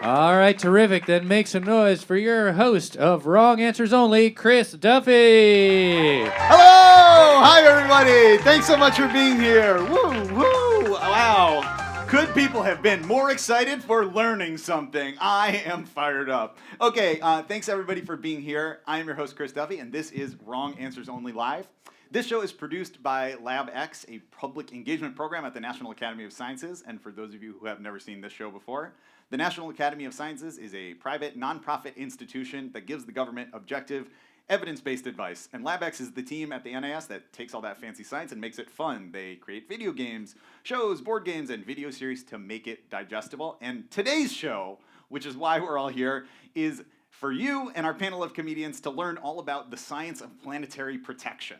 All right, terrific. Then make some noise for your host of Wrong Answers Only, Chris Duffy. Hello! Hi, everybody. Thanks so much for being here. Woo, woo. Wow. Could people have been more excited for learning something? I am fired up. Okay, thanks, everybody, for being here. I am your host, Chris Duffy, and this is Wrong Answers Only Live. This show is produced by LabX, a public engagement program at the National Academy of Sciences. And for those of you who have never seen this show before, the National Academy of Sciences is a private, nonprofit institution that gives the government objective, evidence-based advice. And LabX is the team at the NAS that takes all that fancy science and makes it fun. They create video games, shows, board games, and video series to make it digestible. And today's show, which is why we're all here, is for you and our panel of comedians to learn all about the science of planetary protection.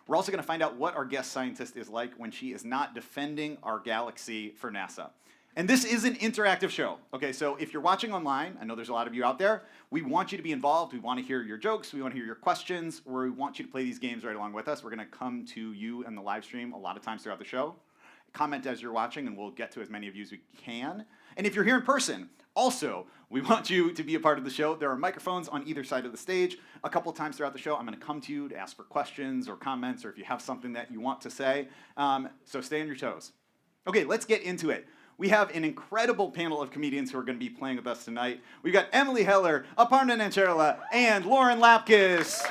We're also going to find out what our guest scientist is like when she is not defending our galaxy for NASA. And this is an interactive show. Okay, so if you're watching online, I know there's a lot of you out there, we want you to be involved. We want to hear your jokes. We want to hear your questions. We want you to play these games right along with us. We're going to come to you in the live stream a lot of times throughout the show. Comment as you're watching, and we'll get to as many of you as we can. And if you're here in person, also, we want you to be a part of the show. There are microphones on either side of the stage. A couple of times throughout the show, I'm going to come to you to ask for questions or comments, or if you have something that you want to say. So stay on your toes. Okay, let's get into it. We have an incredible panel of comedians who are going to be playing with us tonight. We've got Emily Heller, Aparna Nancherla, and Lauren Lapkus.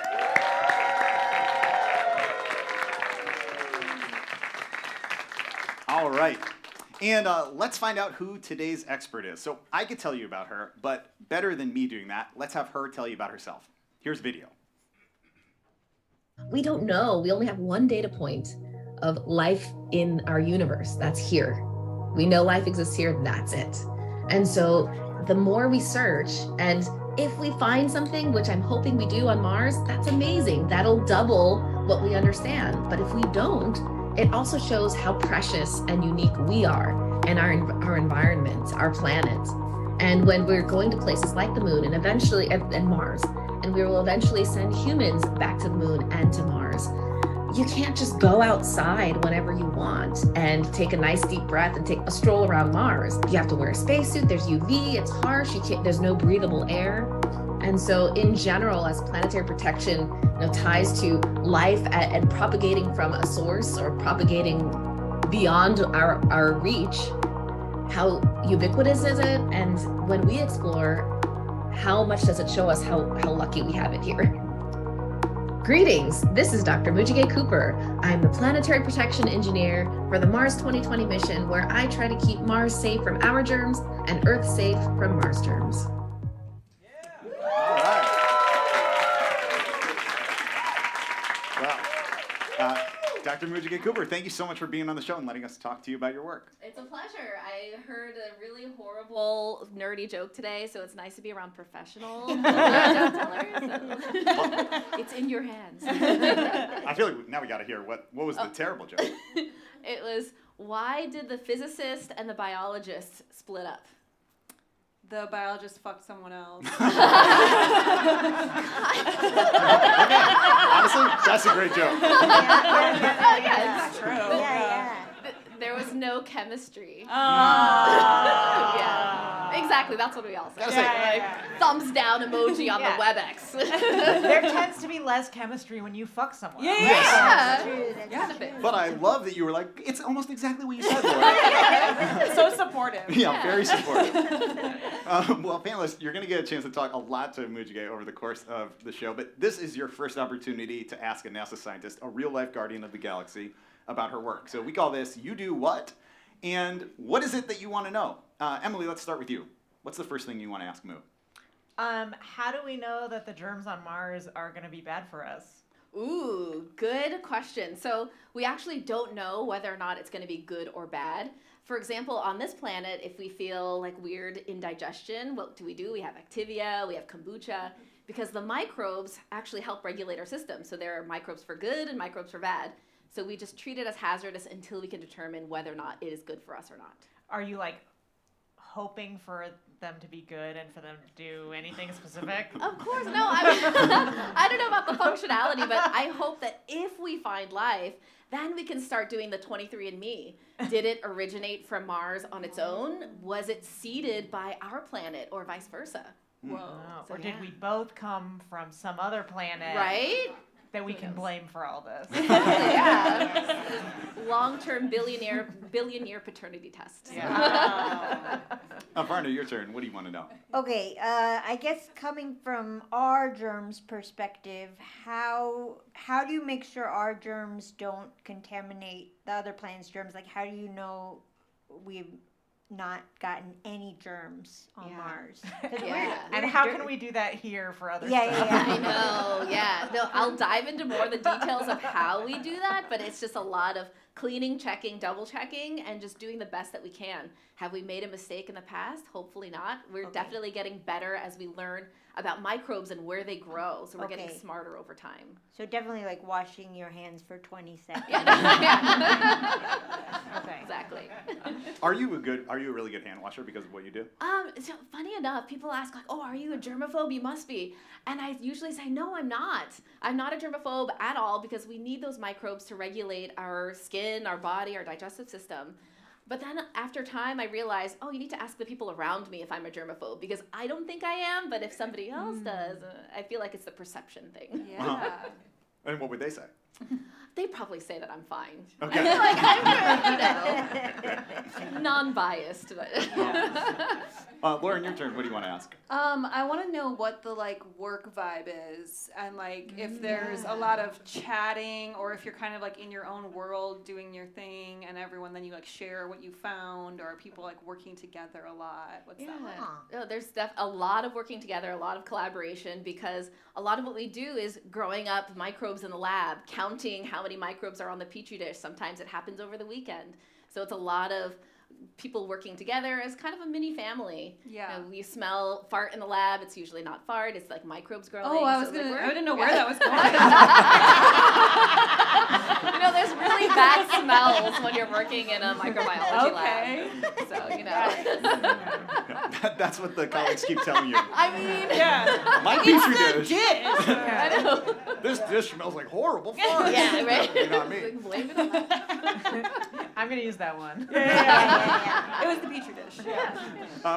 All right. And let's find out who today's expert is. So I could tell you about her, but better than me doing that, let's have her tell you about herself. Here's video. We don't know. We only have one data point of life in our universe. That's here. We know life exists here. That's it. And so the more we search, and if we find something, which I'm hoping we do on Mars, that's amazing. That'll double what we understand. But if we don't, it also shows how precious and unique we are and our environment, our planet. And when we're going to places like the moon and eventually, and Mars, and we will eventually send humans back to the moon and to Mars, you can't just go outside whenever you want and take a nice deep breath and take a stroll around Mars. You have to wear a spacesuit, there's UV, it's harsh, there's no breathable air. And so in general, as planetary protection ties to life and propagating from a source or propagating beyond our reach, how ubiquitous is it? And when we explore, how much does it show us how lucky we have it here? Greetings, this is Dr. Moo-ji-gae Cooper. I'm the Planetary Protection Engineer for the Mars 2020 mission, where I try to keep Mars safe from our germs and Earth safe from Mars germs. All right. Wow. Dr. Moo-ji-gae Cooper, thank you so much for being on the show and letting us talk to you about your work. It's a pleasure. I heard a really horrible, nerdy joke today, so it's nice to be around professional joke tellers. So. It's in your hands. I feel like now we got to hear what was the terrible joke? It was, why did the physicist and the biologist split up? The biologist fucked someone else. Okay. Honestly, that's a great joke. Yeah. It's true. Yeah. There was no chemistry. Yeah. Exactly, that's what we all say. Gotta say, Thumbs down emoji on the WebEx. There tends to be less chemistry when you fuck someone. Yeah. Yeah. That's true. But I love that you were like, it's almost exactly what you said, Laura. So supportive. Yeah, very supportive. Well, panelists, you're going to get a chance to talk a lot to Moo-ji-gae over the course of the show, but this is your first opportunity to ask a NASA scientist, a real-life guardian of the galaxy, about her work. So we call this You Do What? And what is it that you want to know? Emily, let's start with you. What's the first thing you want to ask Moo? How do we know that the germs on Mars are going to be bad for us? Ooh, good question. So we actually don't know whether or not it's going to be good or bad. For example, on this planet, if we feel like weird indigestion, what do? We have Activia, we have kombucha, because the microbes actually help regulate our system. So there are microbes for good and microbes for bad. So we just treat it as hazardous until we can determine whether or not it is good for us or not. Are you like hoping for them to be good and for them to do anything specific? Of course, no. I don't know about the functionality, but I hope that if we find life, then we can start doing the 23andMe. Did it originate from Mars on its own? Was it seeded by our planet or vice versa? Whoa. Or did we both come from some other planet Right? that we can blame for all this? Yeah. Long-term billion-year paternity test. Yeah. Varna, your turn. What do you want to know? Okay, I guess coming from our germs perspective, how do you make sure our germs don't contaminate the other planet's germs? Like, how do you know we've not gotten any germs on Yeah. Mars? Yeah. And how can we do that here for other Yeah, stuff? yeah, I know, yeah. No, I'll dive into more of the details of how we do that, but it's just a lot of cleaning, checking, double checking, and just doing the best that we can. Have we made a mistake in the past? Hopefully not. We're definitely getting better as we learn about microbes and where they grow, so we're getting Okay. smarter over time. So definitely like washing your hands for 20 seconds. Yeah. Okay. Exactly. Are you a really good hand washer because of what you do? So funny enough, people ask like, "Oh, are you a germaphobe? You must be." And I usually say, "No, I'm not. I'm not a germaphobe at all because we need those microbes to regulate our skin, our body, our digestive system." But then after time, I realized, oh, you need to ask the people around me if I'm a germaphobe because I don't think I am, but if somebody else does, I feel like it's the perception thing. Yeah. And what would they say? They probably say that I'm fine. Okay. I feel like I'm, non-biased. But Lauren, your turn. What do you want to ask? I want to know what the like work vibe is, and like if there's a lot of chatting, or if you're kind of like in your own world doing your thing, and everyone then you like share what you found, or are people like working together a lot? What's that like? No, there's a lot of working together, a lot of collaboration, because a lot of what we do is growing up microbes in the lab, counting how many microbes are on the petri dish. Sometimes it happens over the weekend. So it's a lot of people working together as kind of a mini family. Yeah. You know, we smell fart in the lab. It's usually not fart. It's like microbes growing. Oh, I So, like, I didn't know where that was going. You know, there's really bad smells when you're working in a microbiology Okay. lab. So, you know. That's what the colleagues keep telling you. I mean, Yeah. My petri dish. I know. This dish smells like horrible fart. Yeah, right? You know what I mean? Like, blame it on that. I'm going to use that one. It was the petri dish.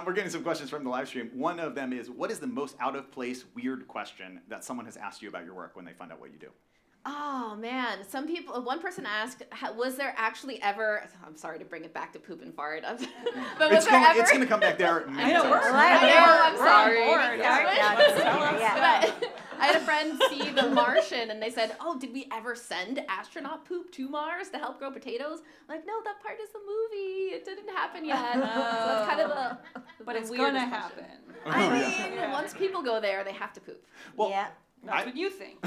We're getting some questions from the live stream. One of them is, what is the most out of place, weird question that someone has asked you about your work when they find out what you do? Oh man, one person asked, was there actually ever, I'm sorry to bring it back to poop and fart, but was there ever? It's going to come back there. I know, times. I'm sorry. on board. But I had a friend see The Martian, and they said, "Oh, did we ever send astronaut poop to Mars to help grow potatoes?" I'm like, no, that part is the movie. It didn't happen yet. So that's kind of the But it's weird gonna question. happen. I mean, once people go there, they have to poop. Well, Yeah. That's what you think.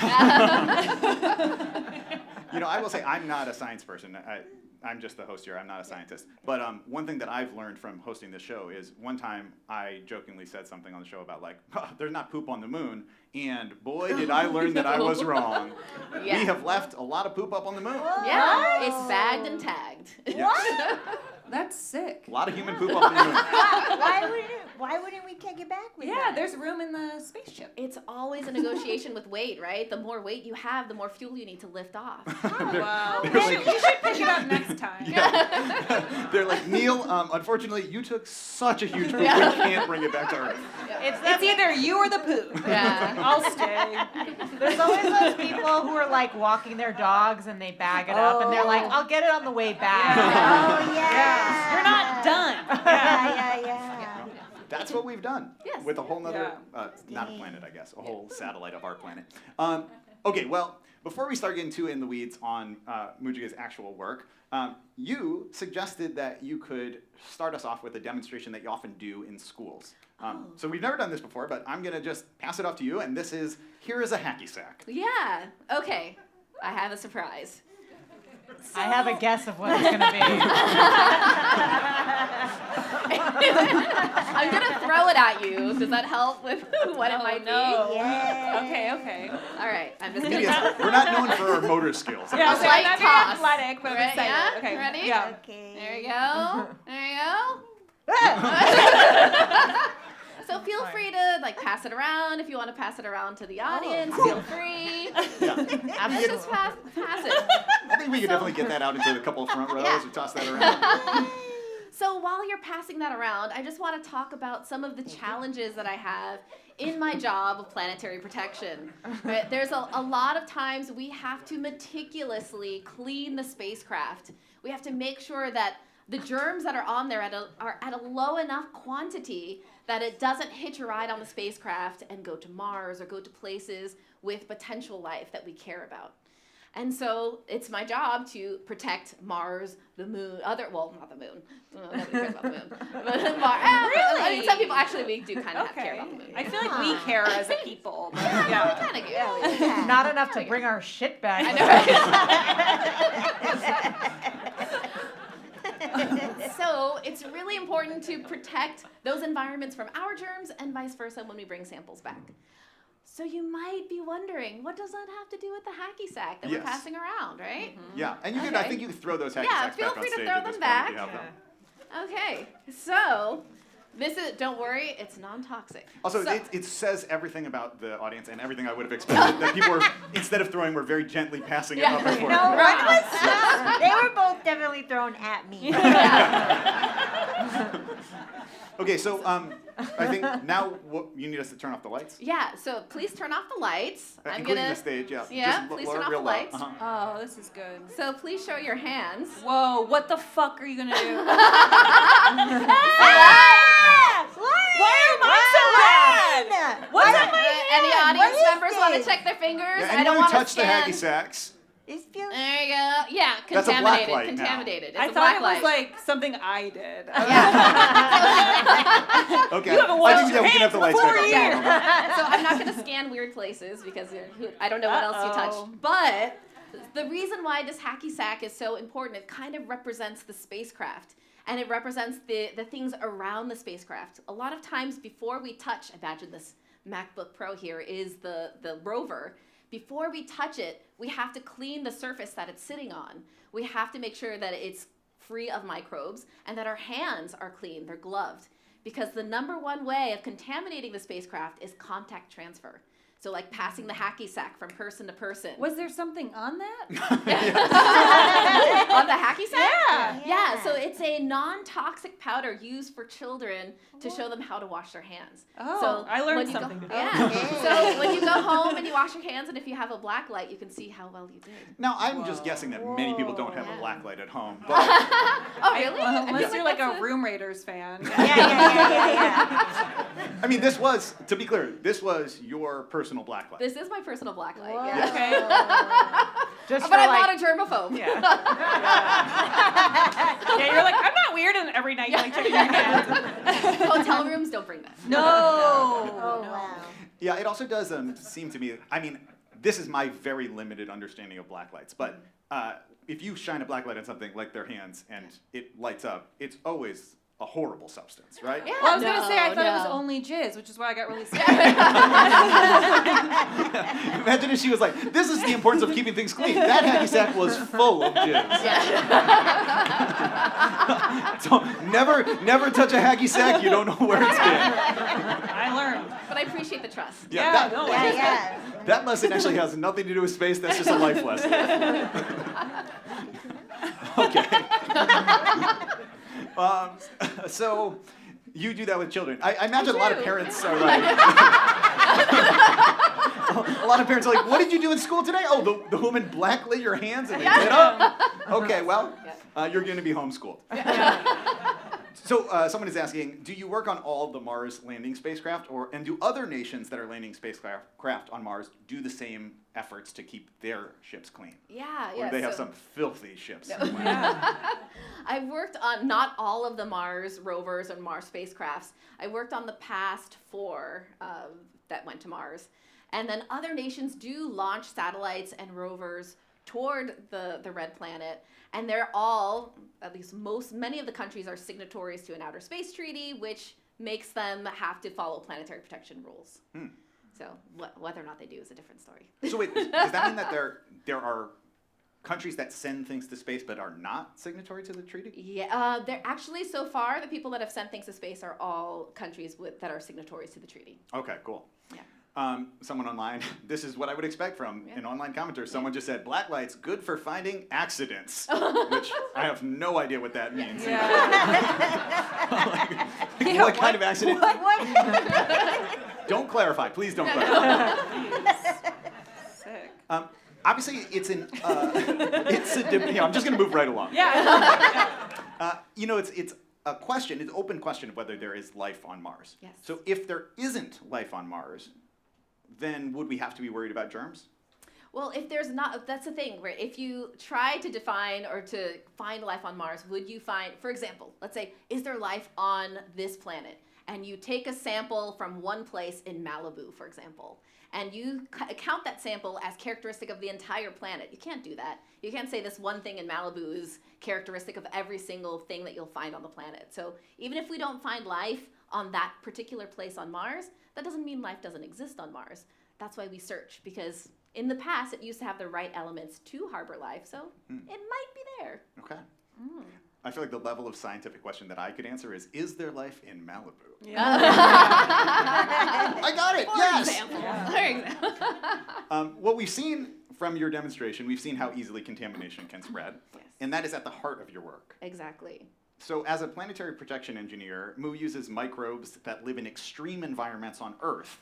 You know, I will say I'm not a science person. I'm just the host here. I'm not a scientist. But one thing that I've learned from hosting this show is one time I jokingly said something on the show about like, oh, there's not poop on the moon. And boy, did I learn that I was wrong. Yeah. We have left a lot of poop up on the moon. Yeah, it's bagged and tagged. Yes. That's sick. A lot of human poop up on the moon. Why wouldn't we take it back with Yeah, that? there's room in the spaceship. It's always a negotiation with weight, right? The more weight you have, the more fuel you need to lift off. Wow. they're We like- should pick it up next time. They're like, Neil, unfortunately, you took such a huge poop, we can't bring it back to Earth. It's either you or the poop. Yeah. I'll stay. There's always those people who are like walking their dogs and they bag it up and they're like, I'll get it on the way back. Oh, yeah. You're not done. Yeah. That's what we've done Yes. with a whole nother, not a planet, I guess, a whole satellite of our planet. Okay, well, before we start getting too in the weeds on Moo-ji-gae's actual work, you suggested that you could start us off with a demonstration that you often do in schools. So we've never done this before, but I'm going to just pass it off to you, and this is, here is a hacky sack. Yeah. Okay. I have a surprise. I have a guess of what it's going to be. I'm gonna throw it at you. Does that help with what it might be? Yeah. Okay. All right. I'm just gonna. Yes, we're not known for our motor skills. Yeah, A so light I'm not toss. very athletic, but I'm Right, excited. yeah? Okay. Ready? Yeah. Okay. There you go. There you go. free to like pass it around. If you want to pass it around to the audience, feel free. Let's just pass it. I think we could definitely get that out into a couple of front rows or toss that around. So while you're passing that around, I just want to talk about some of the challenges that I have in my job of planetary protection. Right? There's a lot of times we have to meticulously clean the spacecraft. We have to make sure that the germs that are on there are at a low enough quantity that it doesn't hitch a ride on the spacecraft and go to Mars or go to places with potential life that we care about. And so it's my job to protect Mars, the moon, not the moon. Nobody cares about the moon. But Mars. Really? I mean, some people, actually, we do kind of care about the moon. I feel like we care as a people. But Yeah, we kind of do. Not enough to bring our shit back. I know. So it's really important to protect those environments from our germs and vice versa when we bring samples back. So you might be wondering, what does that have to do with the hacky sack that we're passing around, right? Yeah, and you could, I think you could throw those hacky sacks feel back on free to stage throw at this them point back. if you have them. Okay, so this is, don't worry, it's non-toxic. Also, So- it says everything about the audience and everything I would have expected. That people were, instead of throwing, were very gently passing it up and forth. No, one was just, they were both definitely thrown at me. Okay, so I think now you need us to turn off the lights. Yeah, so please turn off the lights. I'm Including gonna, the stage, yeah. Yeah, Just please lower turn it off real the low. lights. Uh-huh. oh, this is good. So please show your hands. Whoa, what the fuck are you gonna do? Why am I so bad? What's Why- up, my Any What audience is members want to this? check their fingers? Yeah, I anyone don't who want to touched the scan. hacky sacks. This feels. There you go. Yeah, That's a black contaminated. light now. Contaminated. It's I a thought black it light. was like something I did. Okay. You haven't I washed think your we can have the hands lights back for on. Yeah. So I'm not going to scan weird places because I don't know what else you Uh-oh. touched. But the reason why this hacky sack is so important, it kind of represents the spacecraft. And it represents the things around the spacecraft. A lot of times before we touch, imagine this MacBook Pro here is the rover. Before we touch it, we have to clean the surface that it's sitting on. We have to make sure that it's free of microbes and that our hands are clean, they're gloved. Because the number one way of contaminating the spacecraft is contact transfer. So like passing the hacky sack from person to person. Was there something on that? On the hacky sack? Yeah. Yeah, so it's a non-toxic powder used for children to show them how to wash their hands. Oh, So I learned when you something today. Yeah. Okay. So when you go home and you wash your hands, and if you have a black light, you can see how well you did. Now, I'm just guessing that many people don't have a Yeah. black light at home. But Oh, really? I feel Unless you're like that's a Room Raiders fan. Yeah. I mean, this was, to be clear, this was your personal black light. This is my personal black light. Whoa. Yeah. Okay. Just But for I'm like, not a germaphobe. yeah. Yeah, you're like, I'm not weird, and every night you like checking your hands. Hotel rooms, don't bring that. No. Oh wow. Yeah, it also does seem to me, I mean, this is my very limited understanding of black lights, but if you shine a black light on something like their hands and it lights up, it's always a horrible substance, right? Yeah. Well, I was gonna say I thought it was no. only jizz, which is why I got really scared. Imagine if she was like, this is the importance of keeping things clean. That hacky sack was full of jizz. So never touch a hacky sack, you don't know where it's been. I learned. But I appreciate the trust. Yeah, no, Yeah. That lesson actually has nothing to do with space, that's just a life lesson. Okay. So you do that with children. I imagine a lot of parents are like, a lot of parents are like, what did you do in school today? Oh, the woman blacklit your hands and they lit up? Okay, well, you're going to be homeschooled. So someone is asking, do you work on all the Mars landing spacecraft, and do other nations that are landing spacecraft on Mars do the same efforts to keep their ships clean? Yeah, Or yeah. do they have so- some filthy ships? I've worked on not all of the Mars rovers and Mars spacecrafts. I worked on the past 4 that went to Mars. And then other nations do launch satellites and rovers toward the red planet. And they're all, at least many of the countries are signatories to an outer space treaty, which makes them have to follow planetary protection rules. So whether or not they do is a different story. So wait, does that mean that there are countries that send things to space but are not signatory to the treaty? Yeah, they're actually, so far, the people that have sent things to space are all countries that are signatories to the treaty. Okay, cool. Yeah. Someone online, this is what I would expect from an online commenter. Someone just said, black lights, good for finding accidents, which I have no idea what that means. What kind of accident? What? Don't clarify, please don't clarify. Sick. Obviously, it's an, I'm just gonna move right along. It's a question, it's an open question of whether there is life on Mars. Yes. So if there isn't life on Mars, then would we have to be worried about germs? Well, if there's not, that's the thing, right? If you try to define or to find life on Mars, would you find, for example, let's say, is there life on this planet? And you take a sample from one place in Malibu, for example, and you count that sample as characteristic of the entire planet. You can't do that. You can't say this one thing in Malibu is characteristic of every single thing that you'll find on the planet. So even if we don't find life on that particular place on Mars, that doesn't mean life doesn't exist on Mars. That's why we search, because in the past it used to have the right elements to harbor life, so it might be there. Okay. I feel like the level of scientific question that I could answer is there life in Malibu? I got it, yes! What we've seen from your demonstration, we've seen how easily contamination can spread, and that is at the heart of your work. Exactly. So as a planetary protection engineer, Moo uses microbes that live in extreme environments on Earth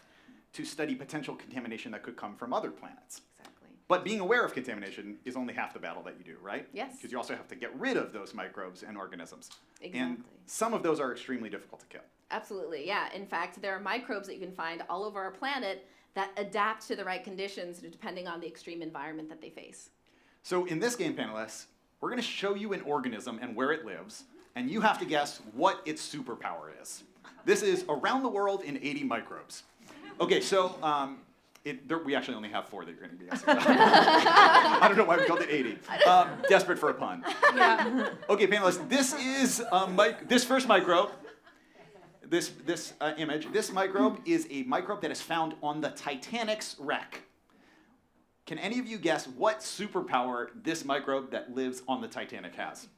to study potential contamination that could come from other planets. Exactly. But being aware of contamination is only half the battle that you do, right? Yes. Because you also have to get rid of those microbes and organisms. Exactly. And some of those are extremely difficult to kill. Absolutely, yeah. In fact, there are microbes that you can find all over our planet that adapt to the right conditions depending on the extreme environment that they face. So in this game, panelists, we're going to show you an organism and where it lives, and you have to guess what its superpower is. This is around the world in 80 microbes. Okay, so we actually only have 4 that you're going to be guessing. I don't know why we called it 80. Desperate for a pun. Yeah. Okay, panelists, this is this first microbe. This image. This microbe is a microbe that is found on the Titanic's wreck. Can any of you guess what superpower this microbe that lives on the Titanic has?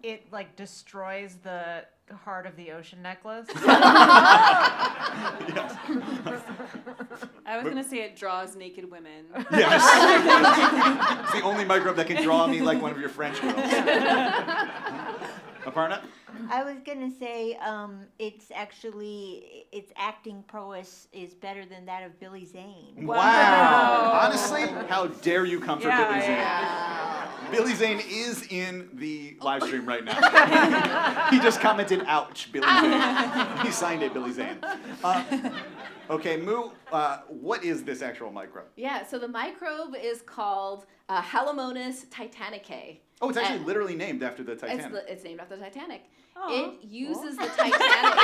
It like destroys the heart of the ocean necklace. Yes. I was gonna say it draws naked women. Yes. It's the only microbe that can draw me like one of your French girls. Aparna? I was gonna say its acting prowess is better than that of Billy Zane. Wow. Honestly, how dare you come for Billy Zane? Yeah. Billy Zane is in the live stream right now. He just commented, ouch, Billy Zane. He signed it, Billy Zane. Okay, Moo, what is this actual microbe? Yeah, so the microbe is called Halomonas titanicae. Oh, it's actually literally named after the Titanic. It's named after the Titanic. Oh, it uses the Titanic.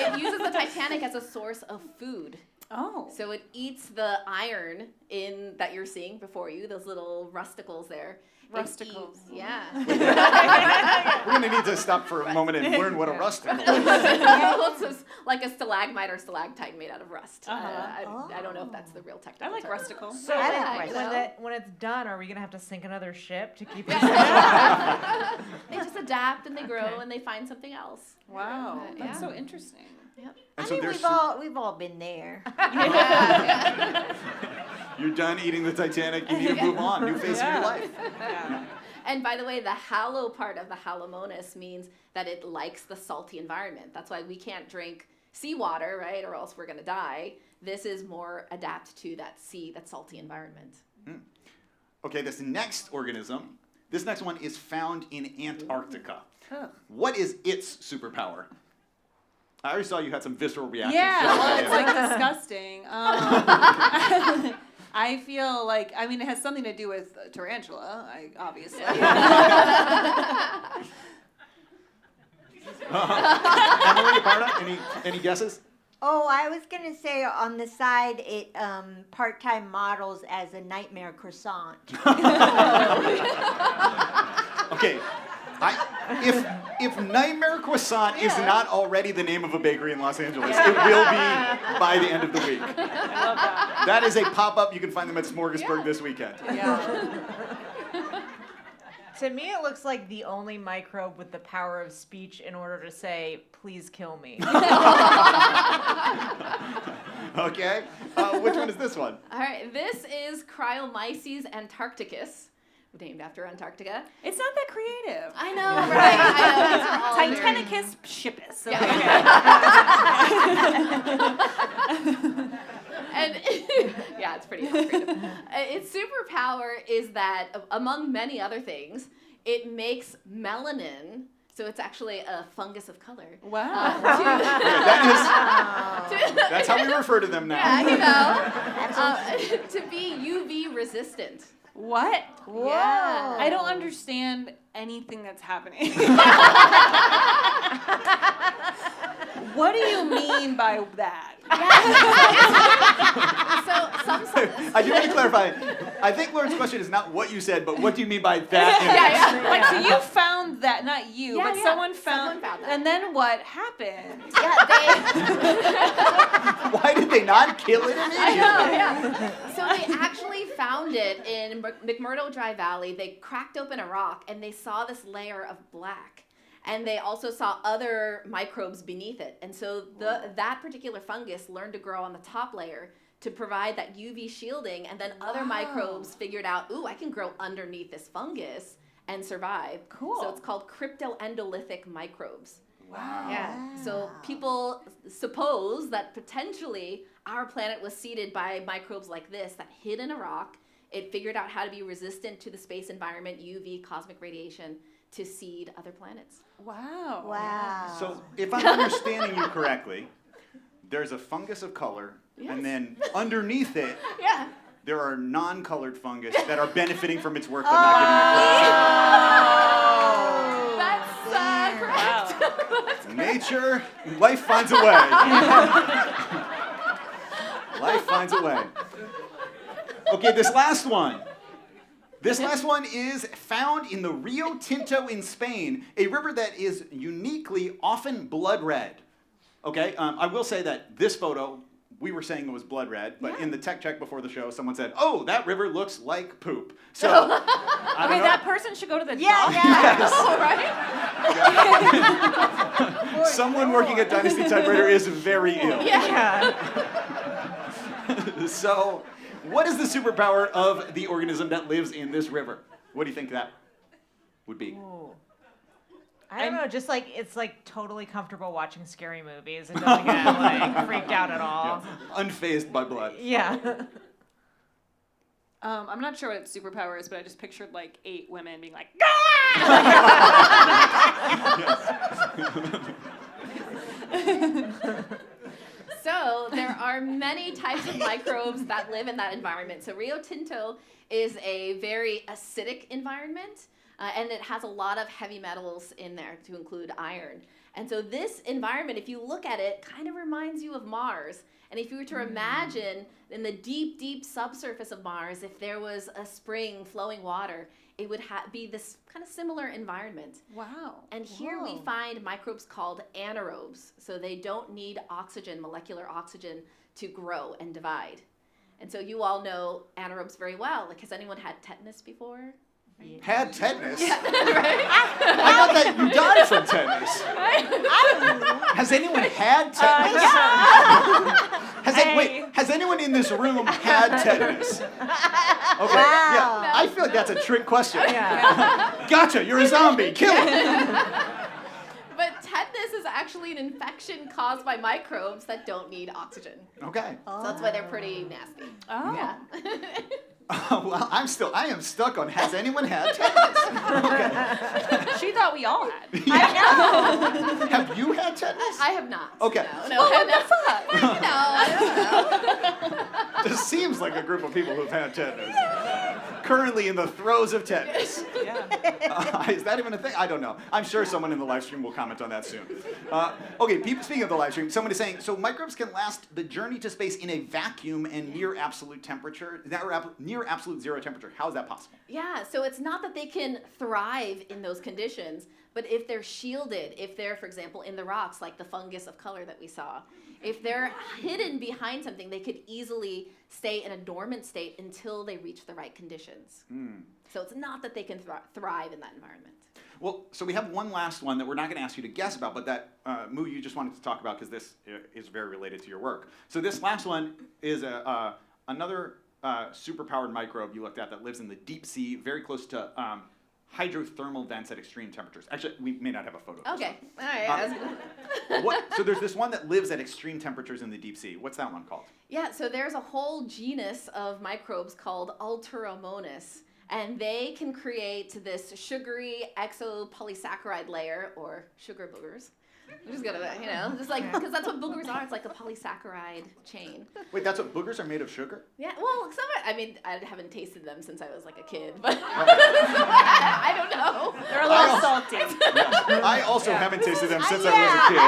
It uses the Titanic as a source of food. Oh. So it eats the iron that you're seeing before you, those little rusticles there. Rusticles. Yeah. We're going to need to stop for a moment and learn what a rusticle is. It's just like a stalagmite or stalactite made out of rust. I don't know if that's the real technical I like term. rusticle. So I like when it's done, are we gonna have to sink another ship to keep it? They just adapt and they grow and they find something else. Wow, Yeah. that's so interesting. Yep. And I so mean, there's we've all been there. You're done eating the Titanic, you need to move on, new phase of your life. Yeah. And by the way, the halo part of the halomonas means that it likes the salty environment. That's why we can't drink seawater, right? Or else we're going to die. This is more adapt to that salty environment. Okay, this next organism, this next one is found in Antarctica. What is its superpower? I already saw you had some visceral reactions. Yeah, just well, by it's the like disgusting. I feel like, I mean, it has something to do with tarantula, obviously. Emily, Aparna, any guesses? Oh, I was gonna say on the side it part-time models as a nightmare croissant. Okay, If Nightmare Croissant is not already the name of a bakery in Los Angeles, it will be by the end of the week. I love that. That is a pop-up. You can find them at Smorgasburg this weekend. Yeah. To me, it looks like the only microbe with the power of speech in order to say, please kill me. Okay. Which one is this one? All right, this is Cryomyces antarcticus, named after Antarctica. It's not that creative. I know, right? I know. Titanicus shippus. And yeah, it's pretty creative. Its superpower is that, among many other things, it makes melanin. So it's actually a fungus of color. Wow. That's how we refer to them now. Yeah, you know, to be UV resistant. What? Whoa. Yeah. I don't understand anything that's happening. What do you mean by that? I do want to clarify. I think Lauren's question is not what you said, but what do you mean by that image? Like, so you found that, not you, Yeah, but yeah. someone Someone found found that. And then what happened? Why did they not kill it immediately? I know, yeah. So they actually found it in McMurdo Dry Valley. They cracked open a rock and they saw this layer of black. And they also saw other microbes beneath it. And so that particular fungus learned to grow on the top layer to provide that UV shielding. And then other microbes figured out, ooh, I can grow underneath this fungus and survive. Cool. So it's called cryptoendolithic microbes. Wow. Yeah. So people suppose that potentially our planet was seeded by microbes like this that hid in a rock. It figured out how to be resistant to the space environment, UV, cosmic radiation, to seed other planets. Wow. Wow. So if I'm understanding you correctly, there's a fungus of color, and then underneath it, Yeah. there are non-colored fungus that are benefiting from its work but not That's correct. getting it. Nature, life finds a way. Life finds a way. Okay, this last one. This last one is found in the Rio Tinto in Spain, a river that is uniquely often blood red. Okay, I will say that this photo, we were saying it was blood red, but in the tech check before the show, someone said, "Oh, that river looks like poop." So, I don't know. That person should go to the doctor. Yes. All right. Someone working at Dynasty Typewriter is very ill. Yeah. So, what is the superpower of the organism that lives in this river? What do you think that would be? Ooh. I don't know, just like it's like totally comfortable watching scary movies. It doesn't get like freaked out at all. Yeah. Unfazed by blood. Yeah. I'm not sure what its superpower is, but I just pictured like 8 women being like, So there are many types of microbes that live in that environment. So Rio Tinto is a very acidic environment, and it has a lot of heavy metals in there, to include iron. And so this environment, if you look at it, kind of reminds you of Mars. And if you were to imagine in the deep, deep subsurface of Mars, if there was a spring flowing water, it would be this kind of similar environment. wow. And here we find microbes called anaerobes. So they don't need oxygen, molecular oxygen, to grow and divide. And so you all know anaerobes very well. Like, has anyone had tetanus before? Had tetanus? Right? I thought that you died from tetanus. Has anyone had tetanus? Has anyone in this room had tetanus? Okay, yeah. I feel like that's a trick question. Yeah. Gotcha, you're a zombie, kill him. But tetanus is actually an infection caused by microbes that don't need oxygen. Okay. So that's why they're pretty nasty. Oh. Yeah. Well, I am stuck on has anyone had tetanus? Okay. She thought we all had. Have you had tetanus? I have not. Okay. No, I have not. Fuck. No, I don't know. This seems like a group of people who've had tetanus. Currently in the throes of tetanus. Yeah. Is that even a thing? I don't know. I'm sure someone in the live stream will comment on that soon. Okay, speaking of the live stream, someone is saying, so microbes can last the journey to space in a vacuum and near absolute temperature, near absolute zero temperature. How is that possible? Yeah, so it's not that they can thrive in those conditions, but if they're shielded, if they're, for example, in the rocks, like the fungus of color that we saw, if they're hidden behind something, they could easily stay in a dormant state until they reach the right conditions. So it's not that they can thrive in that environment. Well, so we have one last one that we're not going to ask you to guess about, but that, Moo, you just wanted to talk about because this is very related to your work. So this last one is another superpowered microbe you looked at that lives in the deep sea, very close to hydrothermal vents at extreme temperatures. Actually, we may not have a photo of this Okay, all right. So there's this one that lives at extreme temperatures in the deep sea. What's that one called? Yeah, so there's a whole genus of microbes called Alteromonas, and they can create this sugary exopolysaccharide layer, or sugar boogers. I'm just gonna, just like, because that's what boogers are. It's like a polysaccharide chain. Wait, that's what boogers are made of sugar? Yeah, well, I haven't tasted them since I was like a kid, but I don't know. They're a little salty. I also haven't tasted them since I was a kid.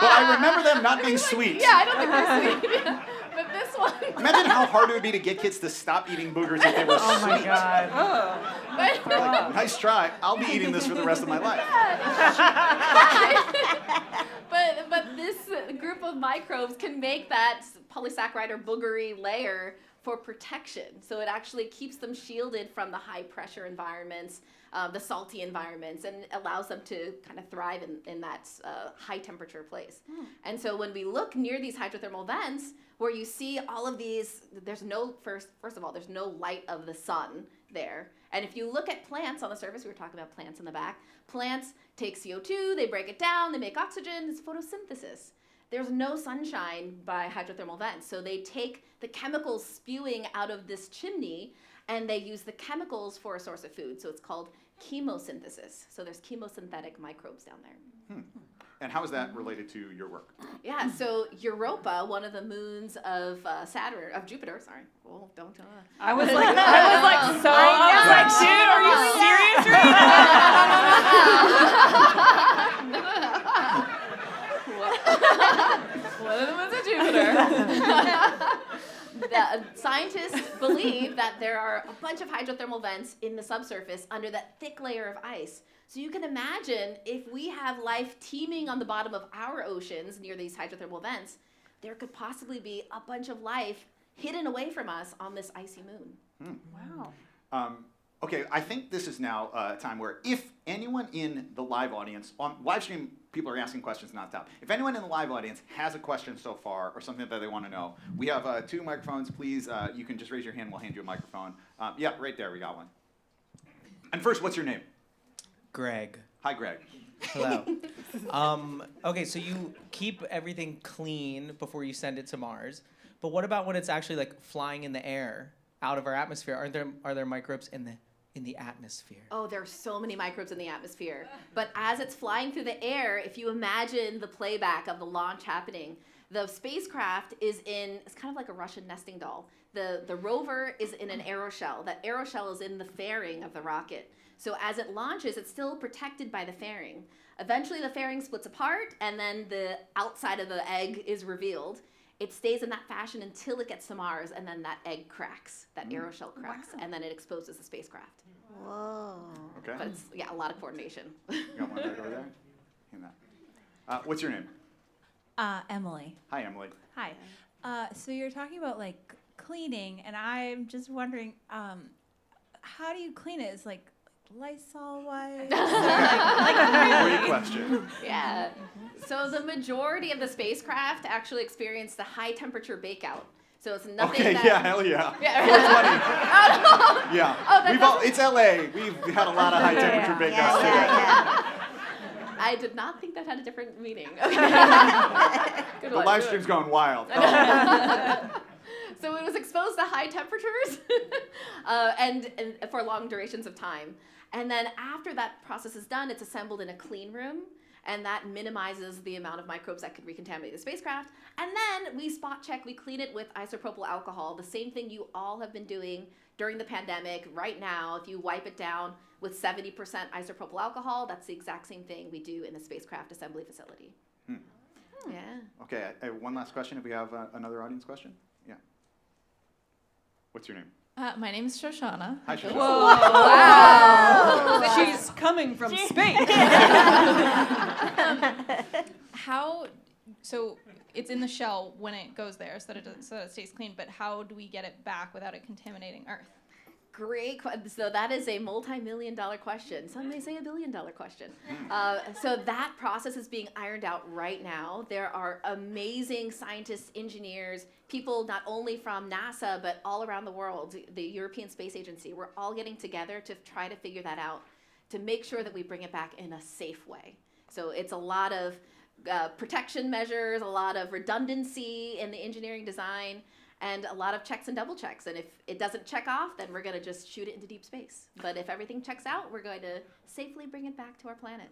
But I remember them not being sweet. Yeah, I don't think they're sweet. Yeah. But this one. Imagine how hard it would be to get kids to stop eating boogers if they were Oh my sweet. God. Like, nice try. I'll be eating this for the rest of my life. but this group of microbes can make that polysaccharide or boogery layer for protection. So it actually keeps them shielded from the high pressure environments, the salty environments, and allows them to kind of thrive in that high temperature place. And so when we look near these hydrothermal vents, where you see all of these, there's no, first of all, there's no light of the sun there. And if you look at plants on the surface, we were talking about plants in the back, plants take CO2, they break it down, they make oxygen, it's photosynthesis. There's no sunshine by hydrothermal vents, so they take the chemicals spewing out of this chimney and they use the chemicals for a source of food. So it's called chemosynthesis. So there's chemosynthetic microbes down there. And how is that related to your work? Yeah, so Europa, one of the moons of Jupiter, sorry. Well, don't. I was like, dude, are you serious right now? One of the moons of Jupiter. The scientists believe that there are a bunch of hydrothermal vents in the subsurface under that thick layer of ice. So you can imagine if we have life teeming on the bottom of our oceans near these hydrothermal vents, there could possibly be a bunch of life hidden away from us on this icy moon. Wow. Okay, I think this is now a time where if anyone in the live audience, on live stream, people are asking questions nonstop. If anyone in the live audience has a question so far or something that they want to know, we have 2 microphones. Please, you can just raise your hand. We'll hand you a microphone. Yeah, right there. We got one. And first, what's your name? Greg. Hi, Greg. Hello. Okay, so you keep everything clean before you send it to Mars, but what about when it's actually like flying in the air out of our atmosphere? Are there microbes in the atmosphere? Oh, there are so many microbes in the atmosphere. But as it's flying through the air, if you imagine the playback of the launch happening, the spacecraft it's kind of like a Russian nesting doll. The rover is in an aeroshell. That aeroshell is in the fairing of the rocket. So as it launches, it's still protected by the fairing. Eventually the fairing splits apart and then the outside of the egg is revealed. It stays in that fashion until it gets to Mars, and then that egg cracks, that aeroshell cracks, and then it exposes the spacecraft. Whoa. Okay. But it's, a lot of coordination. You got one right over there? Hand that. What's your name? Emily. Hi, Emily. Hi. So you're talking about like cleaning, and I'm just wondering, how do you clean it? Is like Lysol wipes? Great question. Yeah. So the majority of the spacecraft actually experienced the high temperature bakeout. So it's nothing Okay, that... yeah, hell yeah. 420. Yeah. Oh, it's LA. We've had a lot of high temperature bakeouts today. I did not think that had a different meaning. Okay. The live stream's going wild. So it was exposed to high temperatures and for long durations of time. And then after that process is done, it's assembled in a clean room. and that minimizes the amount of microbes that could recontaminate the spacecraft. And then we spot check, we clean it with isopropyl alcohol, the same thing you all have been doing during the pandemic. Right now, if you wipe it down with 70% isopropyl alcohol, that's the exact same thing we do in the spacecraft assembly facility. Yeah. Okay, I have one last question. If we have another audience question? Yeah. What's your name? My name is Shoshana. Hi, Shoshana. Wow. She's coming from space. So it's in the shell when it goes there so that it stays clean, but how do we get it back without it contaminating Earth? Great. So that is a multi-million-dollar question. Some may say $1 billion question. So that process is being ironed out right now. There are amazing scientists, engineers, people not only from NASA, but all around the world, the European Space Agency. We're all getting together to try to figure that out, to make sure that we bring it back in a safe way. So it's a lot of protection measures, a lot of redundancy in the engineering design, and a lot of checks and double checks. And if it doesn't check off, then we're going to just shoot it into deep space. But if everything checks out, we're going to safely bring it back to our planet.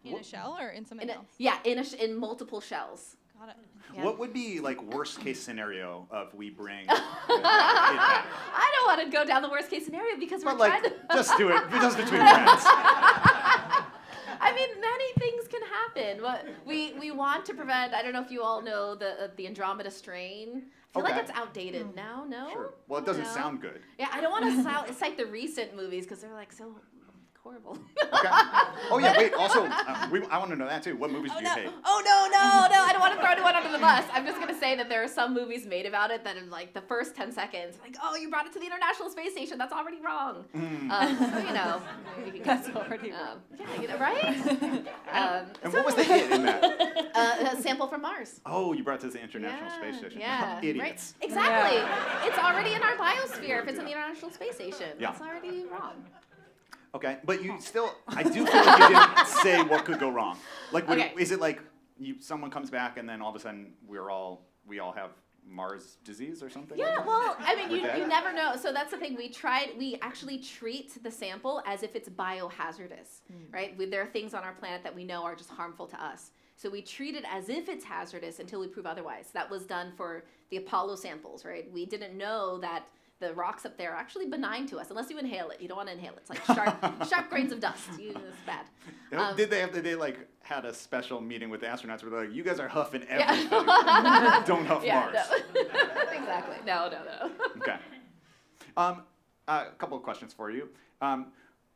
In a shell or in something else? Yeah, in multiple shells. Got it. Yeah. What would be like worst case scenario of we bring it back? I don't want to go down the worst case scenario because we're trying to... just do it. Just between friends. I mean, many things can happen. But we want to prevent, I don't know if you all know the Andromeda strain. I feel like it's outdated now, no? Sure. Well, it doesn't sound good. Yeah, I don't want to cite the recent movies because they're like so horrible. Okay. Oh, yeah, wait. Also, I want to know that, too. What movies do you hate? Oh, no. I don't want to throw anyone under the bus. I'm just going to say that there are some movies made about it that in like the first 10 seconds, like, oh, you brought it to the International Space Station. That's already wrong. So, you know. That's already wrong. Yeah, you know, right? And what was the hit in that? A sample from Mars. Oh, you brought it to the International Space Station. Yeah. Idiots. Right? Exactly. Yeah. It's already in our biosphere if it's in the International Space Station. Yeah. It's already wrong. Okay, but you still, I do feel like you didn't say what could go wrong. Like, is it like someone comes back and then all of a sudden we all have Mars disease or something? Yeah, well, I mean, you never know. So that's the thing. We actually treat the sample as if it's biohazardous, right? There are things on our planet that we know are just harmful to us. So we treat it as if it's hazardous until we prove otherwise. That was done for the Apollo samples, right? We didn't know that the rocks up there are actually benign to us, unless you inhale it. You don't want to inhale it. It's like sharp grains of dust. It's bad. Did they like had a special meeting with the astronauts where they're like, you guys are huffing everything. Don't huff Mars. No. Exactly. No. Okay. A couple of questions for you.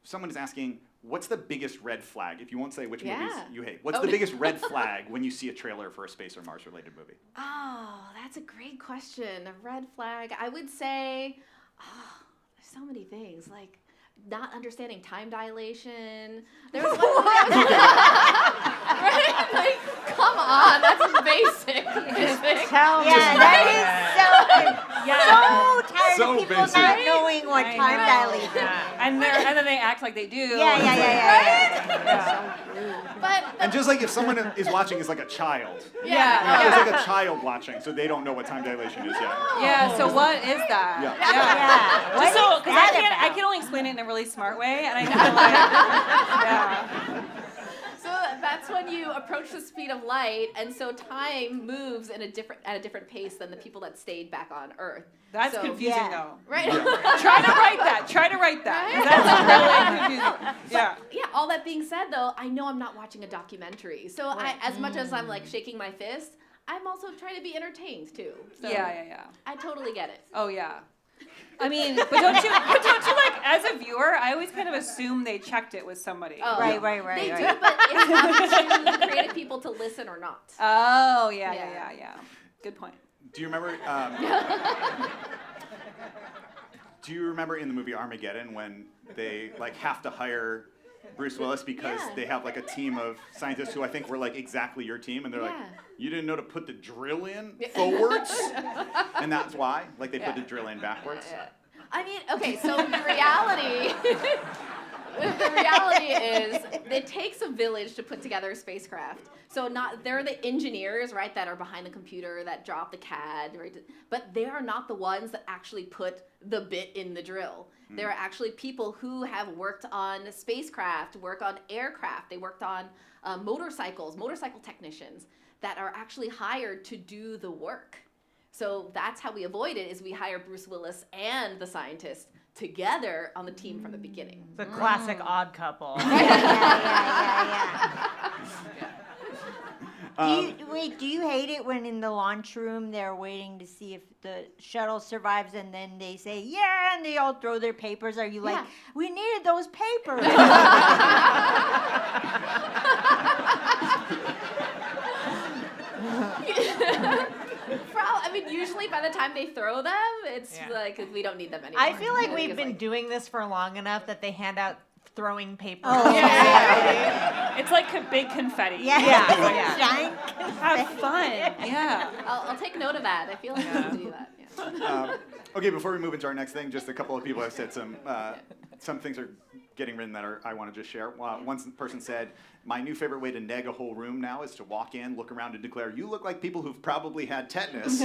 Someone is asking, what's the biggest red flag? If you won't say which movies you hate, what's the biggest red flag when you see a trailer for a space or Mars-related movie? Oh, that's a great question. A red flag. I would say, there's so many things. Like, not understanding time dilation. There was one movie right? Like, come on, that's basic. That is so tired of people basic. not knowing what time dilation is. And then they act like they do. Yeah. And just like if someone is watching is like a child. Yeah. It's like a child watching, so they don't know what time dilation is yet. Yeah, so what is that? Yeah. Just so, because I can only explain it in a really smart way, and I feel like, So that's when you approach the speed of light, and so time moves at a different pace than the people that stayed back on Earth. That's confusing, though. Right? Try to write that. Right? That's really confusing. Yeah. Yeah, all that being said, though, I know I'm not watching a documentary. So as much as I'm like shaking my fist, I'm also trying to be entertained, too. So Yeah. I totally get it. Oh, yeah. I mean, but don't you like, as a viewer, I always kind of assume they checked it with somebody. Oh, Right. They do, but it's up to the creative people to listen or not. Oh, yeah. Good point. Do you remember? Do you remember in the movie Armageddon when they like have to hire Bruce Willis because they have like a team of scientists who I think were like exactly your team, and they're like, you didn't know to put the drill in forwards, and that's why like they put the drill in backwards. I mean, okay, so the reality is it takes a village to put together a spacecraft. So they're the engineers, right, that are behind the computer, that drop the CAD, right? But they are not the ones that actually put the bit in the drill. There are actually people who have worked on spacecraft, work on aircraft. They worked on motorcycle technicians that are actually hired to do the work. So that's how we avoid it, is we hire Bruce Willis and the scientist together on the team from the beginning. The classic odd couple. Do you hate it when in the launch room they're waiting to see if the shuttle survives and then they say, yeah, and they all throw their papers? Are you like, we needed those papers? I mean, usually by the time they throw them, it's like we don't need them anymore. I feel like we've been doing this for long enough that they hand out throwing paper. It's like a big confetti. Giant Have fun. Yeah. I'll take note of that. I feel like I need to do that. Yeah. Okay, before we move into our next thing, just a couple of people have said some things are getting written that I want to just share. One person said, my new favorite way to neg a whole room now is to walk in, look around, and declare, you look like people who've probably had tetanus.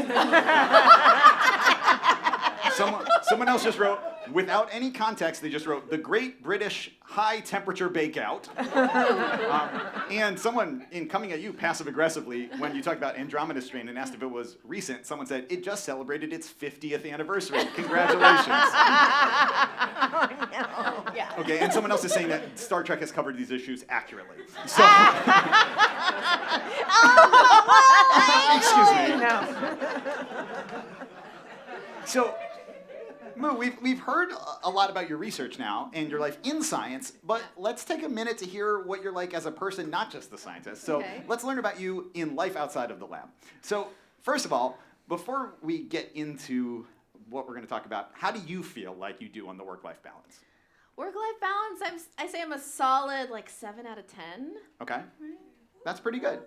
Someone else just wrote, without any context, they just wrote, the Great British High Temperature Bakeout. And someone, in coming at you passive-aggressively, when you talked about Andromeda Strain and asked if it was recent, someone said, it just celebrated its 50th anniversary. Congratulations. Oh, no. Yeah. Okay, and someone else is saying that Star Trek has covered these issues accurately. So, excuse me. No. So, Moo, we've heard a lot about your research now and your life in science, but let's take a minute to hear what you're like as a person, not just the scientist. So let's learn about you in life outside of the lab. So first of all, before we get into what we're going to talk about, how do you feel like you do on the work-life balance? Work-life balance, I say I'm a solid 7 out of 10. Okay. That's pretty good.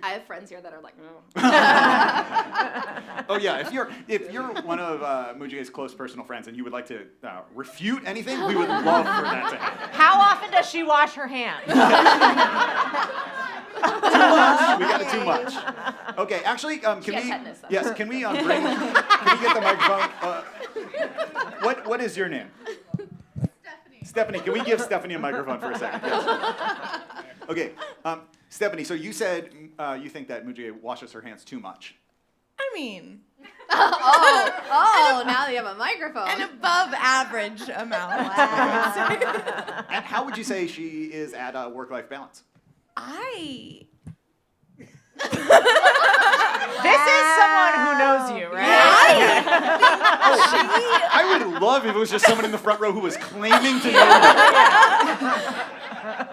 I have friends here that are like, no. Oh yeah, if you're one of Moo-ji-gae's close personal friends and you would like to refute anything, we would love for that to happen. How often does she wash her hands? Too much. We got it too much. Okay, actually, can we get the microphone? What is your name? Stephanie. Can we give Stephanie a microphone for a second? Yes. Okay. Stephanie, so you said you think that Moo-ji-gae washes her hands too much. I mean... now that you have a microphone. An above average amount. Wow. And how would you say she is at work-life balance? This is someone who knows you, right? I would love if it was just someone in the front row who was claiming to know me.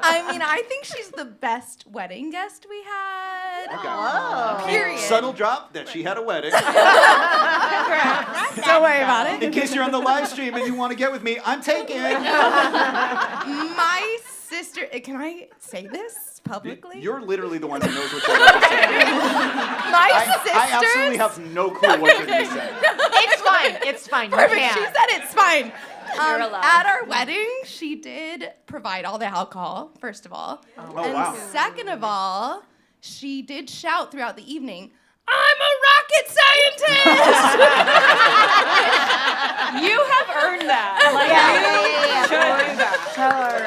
I mean, I think she's the best wedding guest we had. Okay. Whoa. Period. Subtle drop that she had a wedding. Don't worry about it. In case you're on the live stream and you want to get with me, I'm taken. My sister, can I say this publicly? You're literally the one who knows what you're going to say. I absolutely have no clue what you're going to say. It's fine. Perfect. You She can. said it's fine. You're allowed. At our wedding, she did provide all the alcohol, first of all. Oh, and wow. second of all, she did shout throughout the evening, I'm a rocket scientist! You have earned that. Tell her.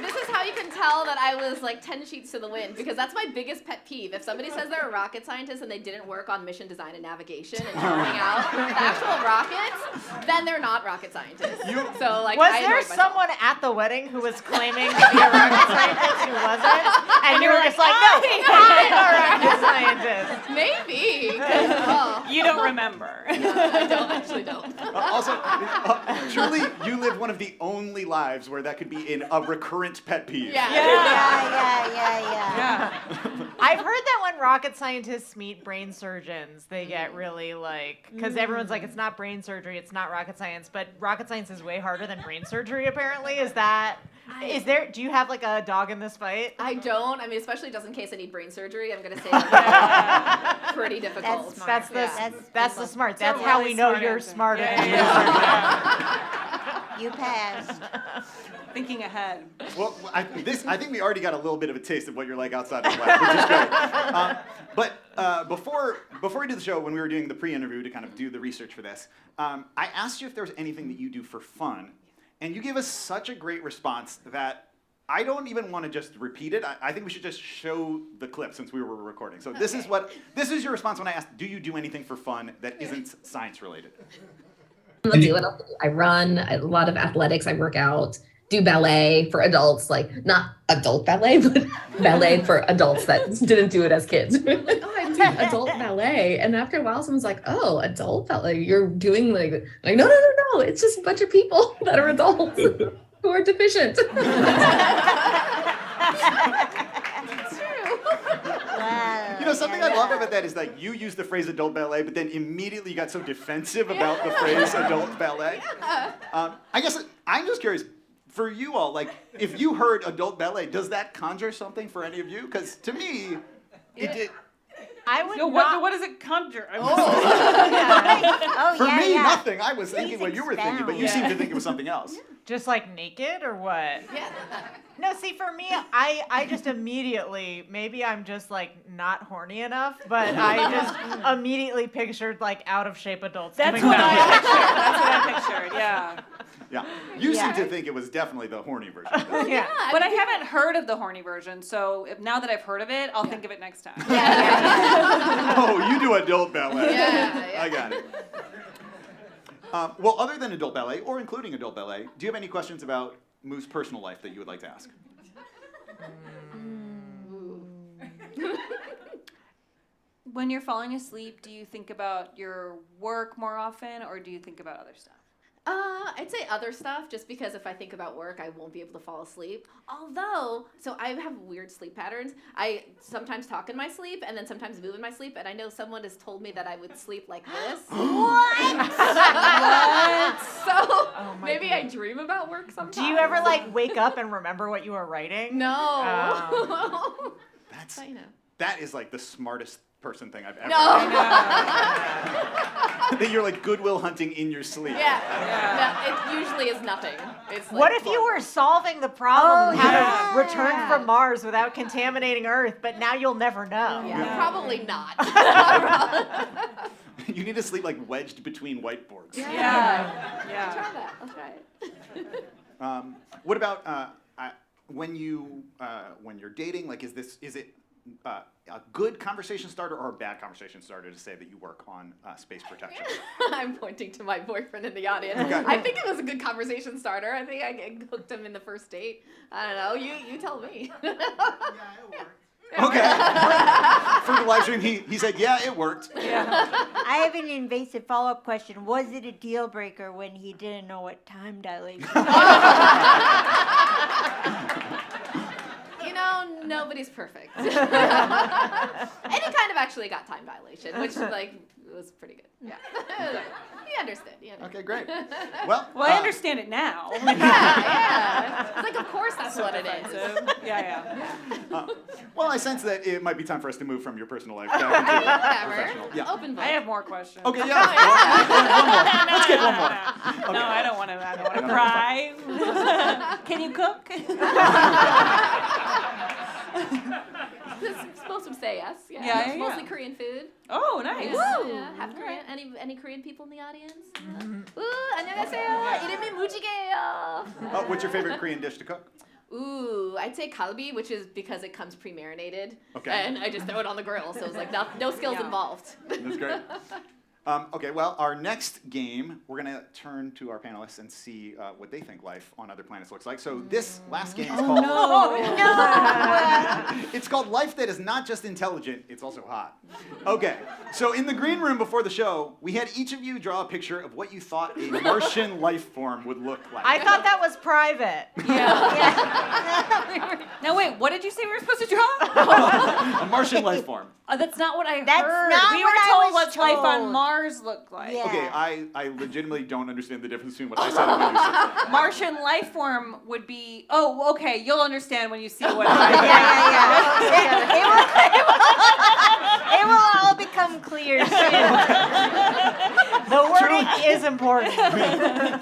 This is how you can tell that I was 10 sheets to the wind, because that's my biggest pet peeve. If somebody says they're a rocket scientist and they didn't work on mission design and navigation and turning out the actual rockets, then they're not rocket scientists. Was there someone at the wedding who was claiming to be a rocket scientist who wasn't? And you were just like, no, I'm a rocket scientist. Maybe. You don't remember. I actually don't. Also, truly, you live one of the only lives where that could be a recurrent pet peeve. Yeah. I've heard that when rocket scientists meet brain surgeons, they get really because everyone's like, it's not brain surgery, it's not rocket science, but rocket science is way harder than brain surgery, apparently. Do you have a dog in this fight? I don't. I mean, especially just in case I need brain surgery, I'm going to say pretty difficult. That's the smart. That's how we know you're smarter than you. You passed. Thinking ahead. Well, I think we already got a little bit of a taste of what you're like outside of the lab, which is great. But before we did the show, when we were doing the pre-interview to kind of do the research for this, I asked you if there was anything that you do for fun, and you gave us such a great response that I don't even want to just repeat it. I think we should just show the clip since we were recording. So this is your response when I asked, do you do anything for fun that isn't science related? Let's see what else I do. I run a lot of athletics. I work out. Do ballet for adults, like not adult ballet, but ballet for adults that didn't do it as kids. Like, oh, I do adult ballet. And after a while, someone's like, oh, adult ballet, you're doing like no, it's just a bunch of people that are adults who are deficient. You know, something I love about that is that you use the phrase adult ballet, but then immediately you got so defensive about the phrase adult ballet. I guess I'm just curious, for you all, like, if you heard adult ballet, does that conjure something for any of you? Because to me, it did. I would What does it conjure? For me, nothing. I was thinking what you were thinking, but you seem to think it was something else. Just like naked or what? Yeah. No, see, for me, I just immediately, maybe I'm just like not horny enough, but I just immediately pictured like out of shape adults. That's doing what that. I pictured, yeah. Yeah. You seem to think it was definitely the horny version. Yeah. But I haven't heard of the horny version, so now that I've heard of it, I'll think of it next time. Oh, you do adult ballet. Yeah. I got it. Well, other than adult ballet, or including adult ballet, do you have any questions about Moo's personal life that you would like to ask? When you're falling asleep, do you think about your work more often, or do you think about other stuff? I'd say other stuff, just because if I think about work, I won't be able to fall asleep. Although, so I have weird sleep patterns. I sometimes talk in my sleep and then sometimes move in my sleep, and I know someone has told me that I would sleep like this. What? So maybe I dream about work sometimes. Do you ever like wake up and remember what you were writing? No. That's But, you know. That is like the smartest person thing I've ever No. That you're like Goodwill hunting in your sleep. Yeah. No, it usually is nothing. It's like What if you were solving the problem how to return yeah. from Mars without contaminating Earth, but now you'll never know? Yeah. Probably not. You need to sleep like wedged between whiteboards. Yeah. I'll try that. I'll try it. What about when you're dating? Like, is it a good conversation starter or a bad conversation starter to say that you work on space protection? I'm pointing to my boyfriend in the audience. Okay. I think it was a good conversation starter. I think I hooked him in the first date. I don't know. You tell me. Yeah, it worked. Okay. For the live stream, he said, yeah, it worked. I have an invasive follow-up question. Was it a deal breaker when he didn't know what time dilation was? You know, nobody's perfect. And he kind of actually got time dilation, which was pretty good. Yeah. He understood. Okay, great. Well, I understand it now. Yeah. It's like, of course that's what it is. Yeah. Well, I sense that it might be time for us to move from your personal life back into professional. Yeah. Open book. I have more questions. Okay, yeah. One more. Let's get one more. Okay. No, I don't want to cry. Can you cook? Most would say yes. Yeah. Yeah. Mostly Korean food. Oh, nice. Yeah, half Korean. Any Korean people in the audience? Ooh, 안녕하세요. 이름이 Moo-ji-gae. What's your favorite Korean dish to cook? Ooh, I'd say kalbi, which is because it comes pre-marinated. Okay. And I just throw it on the grill, so it's like no skills involved. That's great. Okay, well, our next game, we're going to turn to our panelists and see what they think life on other planets looks like. So this last game is called... It's called Life That Is Not Just Intelligent, It's Also Hot. Okay, so in the green room before the show, we had each of you draw a picture of what you thought a Martian life form would look like. I thought that was private. Now wait, what did you say we were supposed to draw? A Martian life form. That's not what I heard. Not we what were I told was what life on told. Mars looked like. Yeah. Okay, I legitimately don't understand the difference between what I said and what you said. Martian life form would be. Oh, okay. You'll understand when you see what. It will all become clear soon. The wording is important.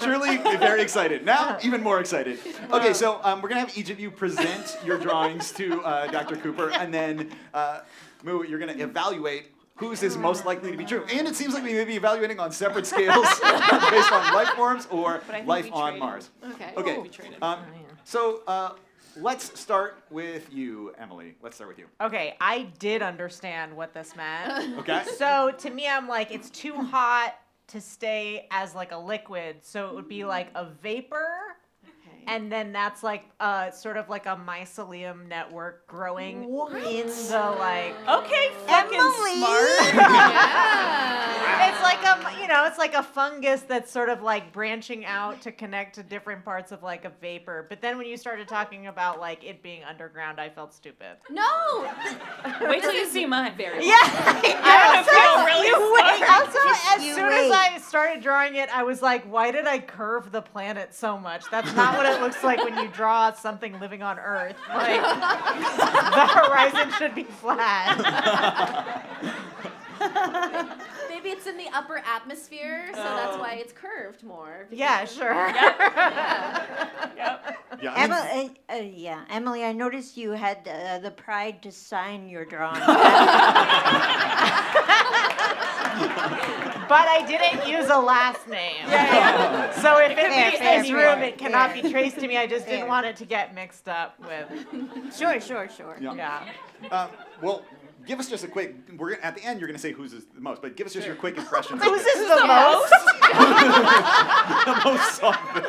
Truly very excited. Now, even more excited. Okay, so we're going to have each of you present your drawings to Dr. Cooper, and then, Moo, you're going to evaluate whose is most likely to be true. And it seems like we may be evaluating on separate scales based on life forms or life on Mars. Okay. So let's start with you, Emily. Let's start with you. Okay, I did understand what this meant. Okay. So to me, I'm like, it's too hot to stay as like a liquid, so it would be like a vapor. And then that's like sort of like a mycelium network growing in the like. Okay, fucking smart. It's like it's like a fungus that's sort of like branching out to connect to different parts of like a vapor. But then when you started talking about like it being underground, I felt stupid. No. Wait till you see mine. Yeah. Also, as soon as I started drawing it, I was like, why did I curve the planet so much? That's not what it looks like when you draw something living on Earth. Like, the horizon should be flat. Maybe it's in the upper atmosphere, so that's why it's curved more. Yeah, sure. Yeah, Emily, I noticed you had the pride to sign your drawing. But I didn't use a last name. So if it leaves this room, it cannot be traced to me. I just didn't want it to get mixed up with. Sure. Yeah. Well, give us just a quick. At the end, you're going to say whose is the most, but give us just your quick impressions. Whose is the most? The most something.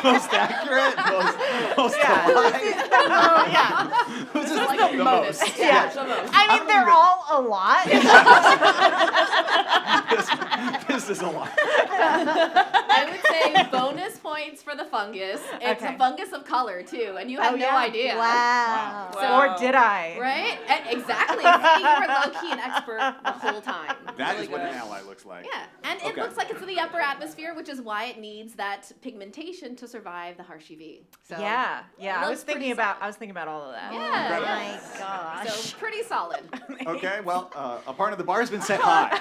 Most accurate. Most alive. Whose is like the most? Yeah. I mean, they're all a lot. This is a lot. I would say bonus points for the fungus. It's a fungus of color too, and you had no idea. Wow. So, Or did I? Right? Exactly. See, you were low-key an expert the whole time. That is what an ally looks like. Yeah, and it looks like it's in the upper atmosphere, which is why it needs that pigmentation to survive the harsh UV. So Yeah. I was thinking about all of that. Yeah. Oh my gosh. So pretty solid. Okay, well, a part of the bar has been set high.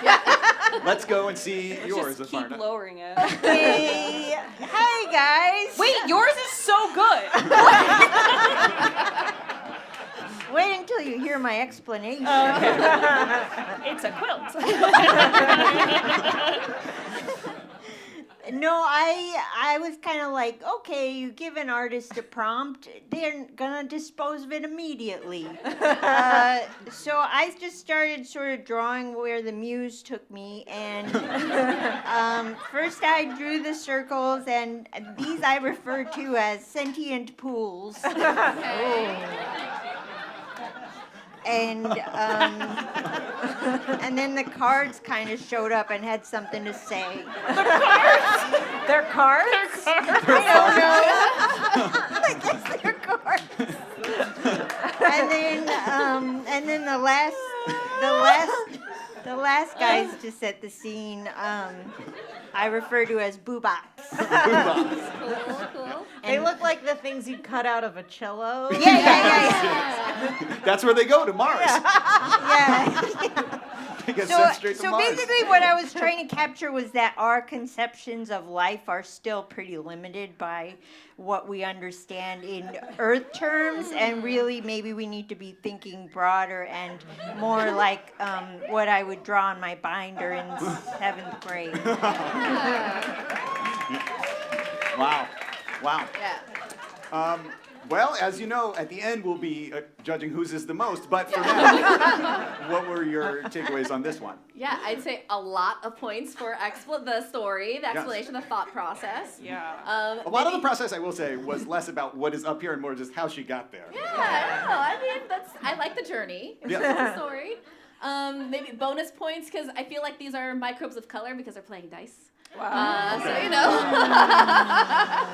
Let's go and see yours. Just keep lowering it. Okay. Hi, guys. Wait, yours is so good. Wait until you hear my explanation. It's a quilt. No, I was kind of like, okay, you give an artist a prompt, they're gonna dispose of it immediately. So I just started sort of drawing where the muse took me, and first I drew the circles, and these I refer to as sentient pools. And then the cards kind of showed up and had something to say. The cards? They're cards? I don't know. I guess they're cards. And then the last guys to set the scene, I refer to as boobots. Cool. They look like the things you cut out of a cello. Yeah. That's where they go, to Mars. Yeah. They get sent straight to So Mars. basically what I was trying to capture was that our conceptions of life are still pretty limited by what we understand in Earth terms, and really maybe we need to be thinking broader and more like what I would draw on my binder in 7th grade. Wow. Yeah. Well, as you know, at the end we'll be judging whose is the most, but for now, what were your takeaways on this one? Yeah, I'd say a lot of points for the story, the explanation, the thought process. Yeah. A lot of the process, I will say, was less about what is up here and more just how she got there. Yeah, I mean, I like the journey. It's just the story. Maybe bonus points, because I feel like these are microbes of color because they're playing dice. Wow. So, you know.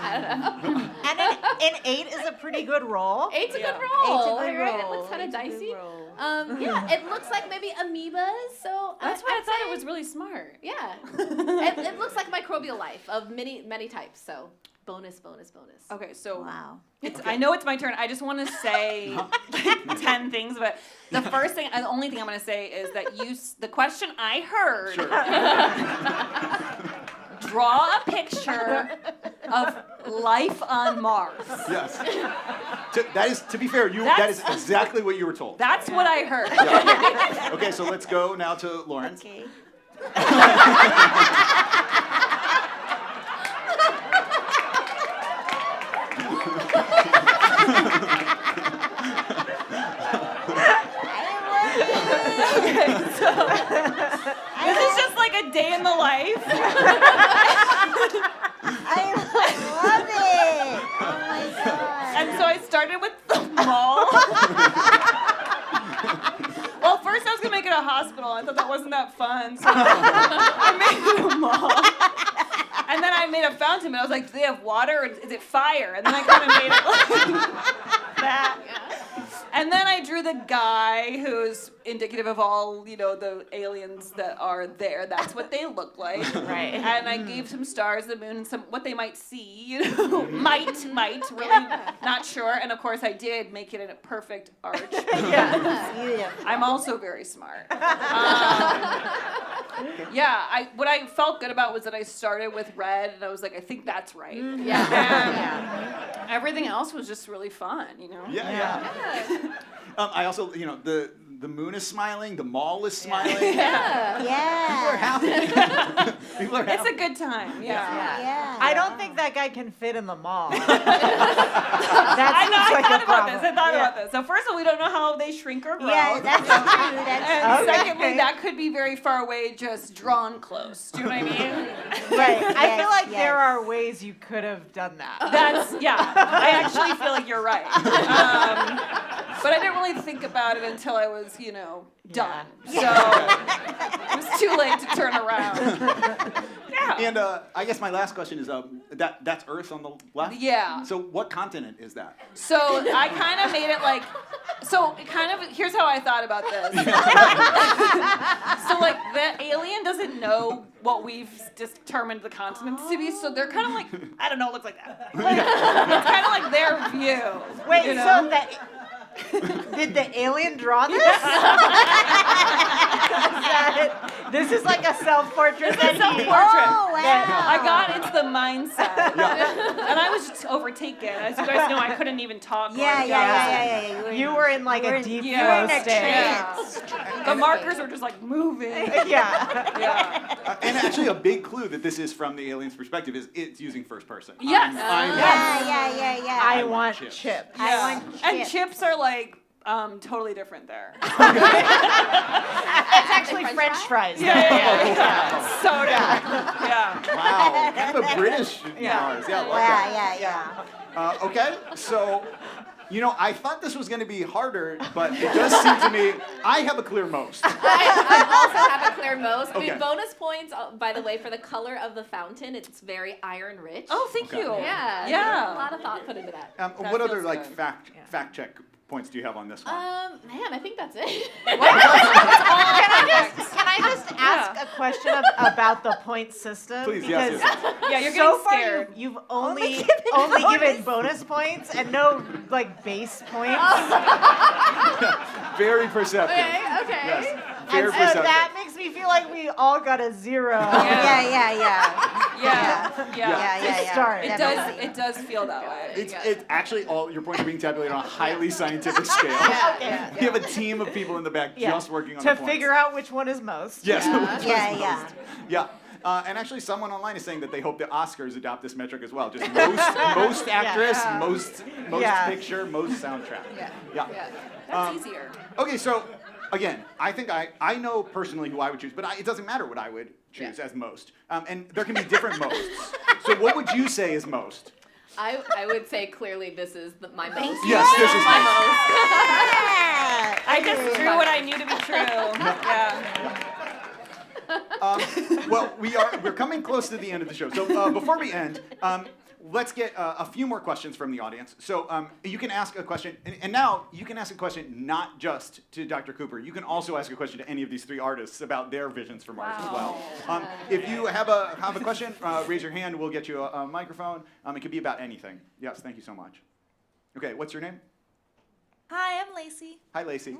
I don't know. And an 8 is a pretty good roll. 8's a good roll. It's a good right? It roll. looks kind of It's a good dicey. roll. Yeah, it looks like maybe amoebas. So That's why I I'd thought say- it was really smart. Yeah. It looks like microbial life of many types. So Bonus. Okay, so Wow. I know it's my turn. I just want to say like 10 things, but the first thing, the only thing I'm going to say is that the question I heard, draw a picture of life on Mars. Yes. That is, to be fair, that is exactly what you were told. That's what I heard. Yeah. Okay, so let's go now to Lawrence. Okay. This is just like a day in the life. I love it. Oh my god. And so I started with the mall. Well, first I was gonna make it a hospital. I thought that wasn't that fun, so I made it a mall. And then I made a fountain, but I was like, do they have water or is it fire? And then I kind of made it like that. And then I drew the guy who's indicative of all, the aliens that are there. That's what they look like. Right. And I gave some stars, the moon, and what they might see, might, really not sure. And of course I did make it in a perfect arch. Beautiful. I'm also very smart. What I felt good about was that I started with red, and I was like, I think that's right. And everything else was just really fun, Yeah. I also, the moon is smiling, the mall is smiling. Yeah. People are happy. People are happy. It's a good time. Yeah. I don't think that guy can fit in the mall. I thought about this. So first of all, we don't know how they shrink or grow. Yeah, that's true. And secondly, that could be very far away, just drawn close. Do you know what I mean? Right. I feel like there are ways you could have done that. I actually feel like you're right. But I didn't really think about it until I was, done. So it was too late to turn around. Yeah. And I guess my last question is, that's Earth on the left? Yeah. So what continent is that? So I kind of made it like, here's how I thought about this. So like the alien doesn't know what we've determined the continents to be, so they're kind of like, I don't know, it looks like that. It's kind of like their view. Wait, so did the alien draw this? This is like a self-portrait. It's a self-portrait. Oh, wow. I got into the mindset. And I was just overtaken. As you guys know, I couldn't even talk. Yeah. You were in like a deep flow state. The markers were just like moving. Yeah. And actually, a big clue that this is from the alien's perspective is it's using first person. Yes. Yeah. I want chips. Yeah. I want And chips. chips are like totally different there. It's actually French fries. Yeah. So different. Yeah. Wow. Kind of a British Mars. Yeah, I like that. Okay, so, I thought this was going to be harder, but it does seem to me I have a clear most. I also have a clear most. I Okay. mean, bonus points, by the way, for the color of the fountain. It's very iron rich. Oh, thank you. Yeah. A lot of thought put into that. What other feels good. fact check points do you have on this one? Man, I think that's it. Can I just ask a question about the point system? Please, because yes. Yeah, you're so getting far scared. you've only given bonus points and no base points. Very perceptive. Okay. Yes. And Very so perceptive. that makes me feel like we all got a 0. Yeah. To start. It does feel that way. It's actually all your points are being tabulated on a highly scientific scale. We have a team of people in the back just working on the to points. figure out which one is most. Yes. Yeah. And actually, someone online is saying that they hope the Oscars adopt this metric as well. Just most actress, most picture, most soundtrack. Yeah. That's easier. Okay, so again, I think I know personally who I would choose, but it doesn't matter what I would choose as most. And there can be different mosts. So what would you say is most? I would say clearly this is my most. Yes, this is my most. I just drew what I knew to be true. Well, we're coming close to the end of the show. So before we end, let's get a few more questions from the audience. So you can ask a question, and now you can ask a question not just to Dr. Cooper. You can also ask a question to any of these 3 artists about their visions for Mars as well. If you have a question, raise your hand. We'll get you a microphone. It could be about anything. Yes, thank you so much. Okay, what's your name? Hi, I'm Lacey. Hi, Lacey.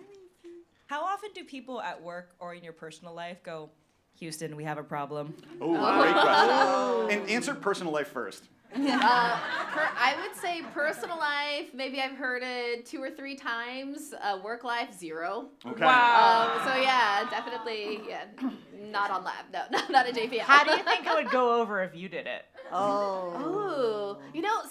How often do people at work or in your personal life go, Houston, we have a problem? Oh, great question. And answer personal life first. I would say personal life, maybe I've heard it 2 or 3 times. Work life, 0. Okay. Wow. So yeah, definitely, not on lab. No, not a JPL. How do you think it would go over if you did it? Oh,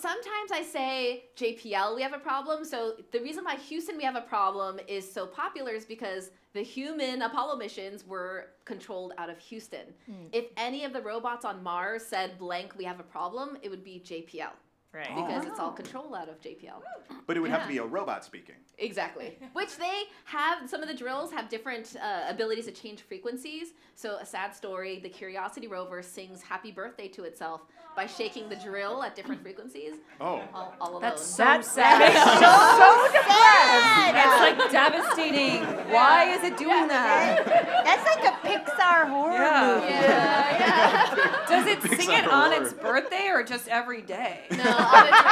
sometimes I say JPL, we have a problem. So the reason why Houston, we have a problem is so popular is because the human Apollo missions were controlled out of Houston. If any of the robots on Mars said blank, we have a problem, it would be JPL. Right. Because it's all controlled out of JPL. But it would have to be a robot speaking. Exactly. Which they have, some of the drills have different abilities to change frequencies. So a sad story, the Curiosity rover sings happy birthday to itself by shaking the drill at different frequencies. Oh. All alone. That's so sad. So depressed. It's like devastating. Why is it doing that? That's like a Pixar horror movie. Yeah. Does it sing it on horror. its birthday or just every day? No, on its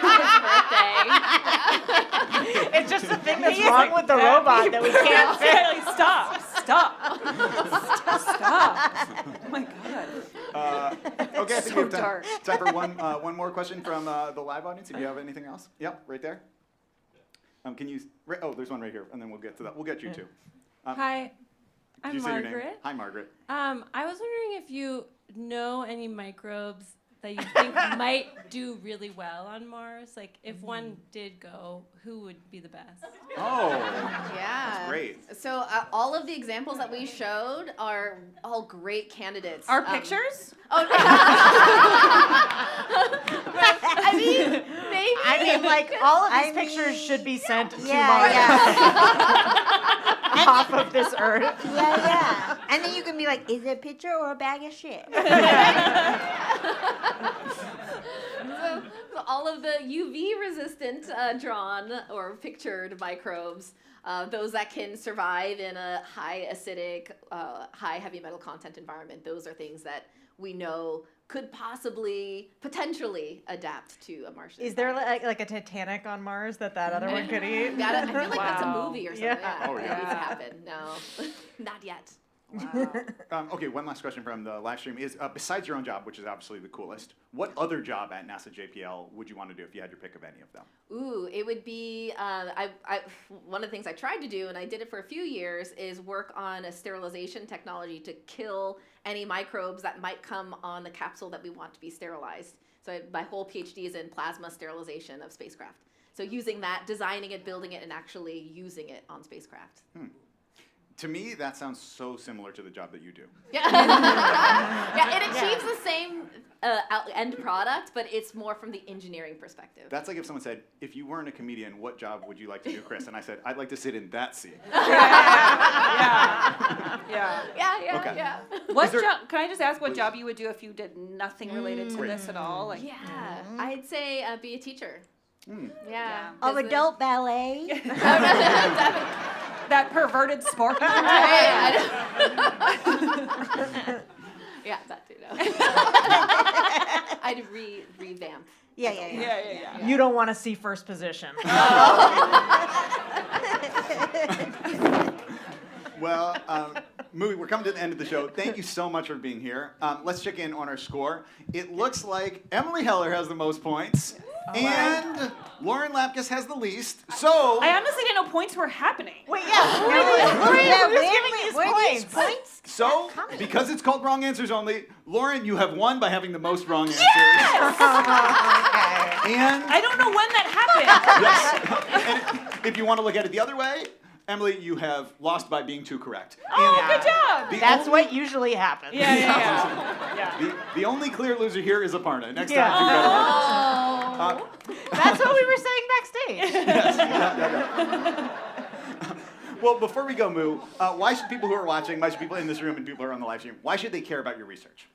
birthday. It's just the thing that's wrong with the robot that we can't fix. Stop. Oh my God. Okay, I think So we have time, dark. time for one more question from the live audience. If you have anything else. Yep, right there. Can you? There's one right here, and then we'll get to that. We'll get you too. Hi, Did I'm you say your name? Margaret. Hi, Margaret. I was wondering if you know any microbes that you think might do really well on Mars. Like, if one did go, who would be the best? Oh, Yeah. that's great. So all of the examples that we showed are all great candidates. Our pictures? Oh, no. I mean, maybe. I mean, like, all of these pictures should be sent to Mars. Yeah. Off of this Earth. Yeah. And then you can be like, is it a picture or a bag of shit? So all of the UV-resistant drawn or pictured microbes, those that can survive in a high acidic, high heavy metal content environment, those are things that we know could potentially adapt to a Martian. Is there like a Titanic on Mars that other one could eat? I feel like that's a movie or something. Yeah. Oh, yeah. That needs to happen. No, not yet. Wow. Okay, one last question from the live stream is, besides your own job, which is obviously the coolest, what other job at NASA JPL would you want to do if you had your pick of any of them? Ooh, it would be, one of the things I tried to do, and I did it for a few years, is work on a sterilization technology to kill any microbes that might come on the capsule that we want to be sterilized. So my whole PhD is in plasma sterilization of spacecraft. So using that, designing it, building it, and actually using it on spacecraft. To me, that sounds so similar to the job that you do. Yeah, it achieves the same end product, but it's more from the engineering perspective. That's like if someone said, if you weren't a comedian, what job would you like to do, Chris? And I said, I'd like to sit in that seat. Yeah. Okay. What job? Can I just ask what job you would do if you did nothing related to this at all? Like, I'd say be a teacher. Yeah. Of adult ballet. that perverted sport. Yeah, that too. No. I'd revamp. Yeah. You don't want to see first position. Well, Moo, we're coming to the end of the show. Thank you so much for being here. Let's check in on our score. It looks like Emily Heller has the most points, and Lauren Lapkus has the least. So I honestly didn't know points were happening. Wait, who's giving these points? So, because it's called Wrong Answers Only, Lauren, you have won by having the most wrong answers. And I don't know when that happened. yes. And if you want to look at it the other way, Emily, you have lost by being too correct. Oh, good job. That's what usually happens. Yeah. The only clear loser here is Aparna. Next Yeah. time, do better. That's what we were saying backstage. Yes. Well, before we go, Moo, why should people who are watching, why should people in this room and people who are on the live stream, why should they care about your research?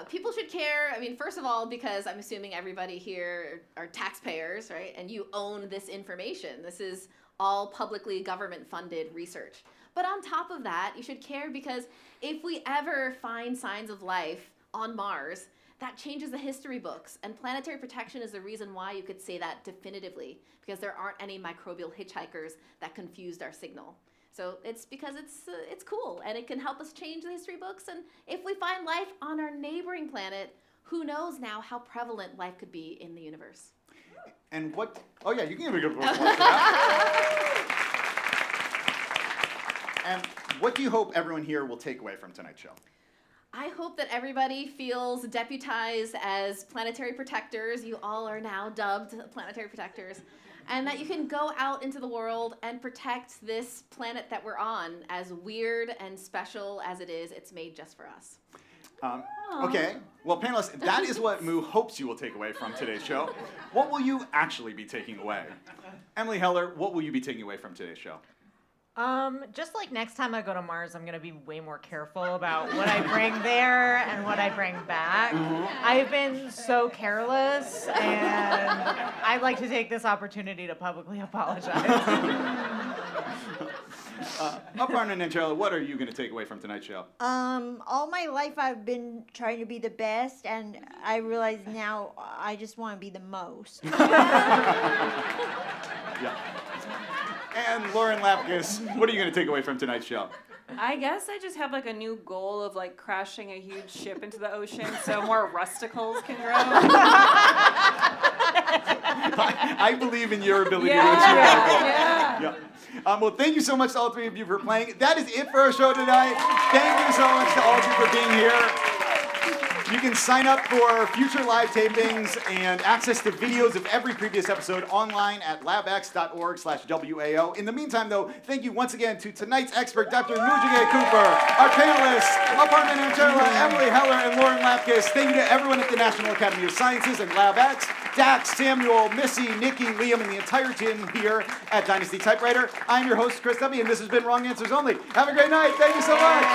People should care. I mean, first of all, because I'm assuming everybody here are taxpayers, right? And you own this information. This is all publicly government-funded research. But on top of that, you should care because if we ever find signs of life on Mars, that changes the history books. And planetary protection is the reason why you could say that definitively, because there aren't any microbial hitchhikers that confused our signal. So it's because it's cool, and it can help us change the history books. And if we find life on our neighboring planet, who knows now how prevalent life could be in the universe. And what, oh yeah, you can give a good applause for that. And what do you hope everyone here will take away from tonight's show? I hope that everybody feels deputized as planetary protectors. You all are now dubbed planetary protectors. And that you can go out into the world and protect this planet that we're on, as weird and special as it is. It's made just for us. Okay, well, panelists, that is what Moo hopes you will take away from today's show. What will you actually be taking away? Emily Heller, what will you be taking away from today's show? Just like next time I go to Mars, I'm gonna be way more careful about what I bring there and what I bring back. I've been so careless, and I'd like to take this opportunity to publicly apologize. Aparna and Charlotte, what are you going to take away from tonight's show? All my life I've been trying to be the best, and I realize now I just want to be the most. Yeah. And Lauren Lapkus, what are you going to take away from tonight's show? I guess I just have like a new goal of like crashing a huge ship into the ocean so more rusticles can grow. I believe in your ability to achieve that goal. Yeah. Well, thank you so much to all three of you for playing. That is it for our show tonight. Thank you so much to all of you for being here. You can sign up for future live tapings and access to videos of every previous episode online at labx.org/WAO. In the meantime, though, thank you once again to tonight's expert, Dr. Moo-ji-gae Cooper, our panelists, Aparna Nancherla, Emily Heller, and Lauren Lapkus. Thank you to everyone at the National Academy of Sciences and LabX, Dax, Samuel, Missy, Nikki, Liam, and the entire team here at Dynasty Typewriter. I'm your host, Chris Duffy, and this has been Wrong Answers Only. Have a great night. Thank you so much.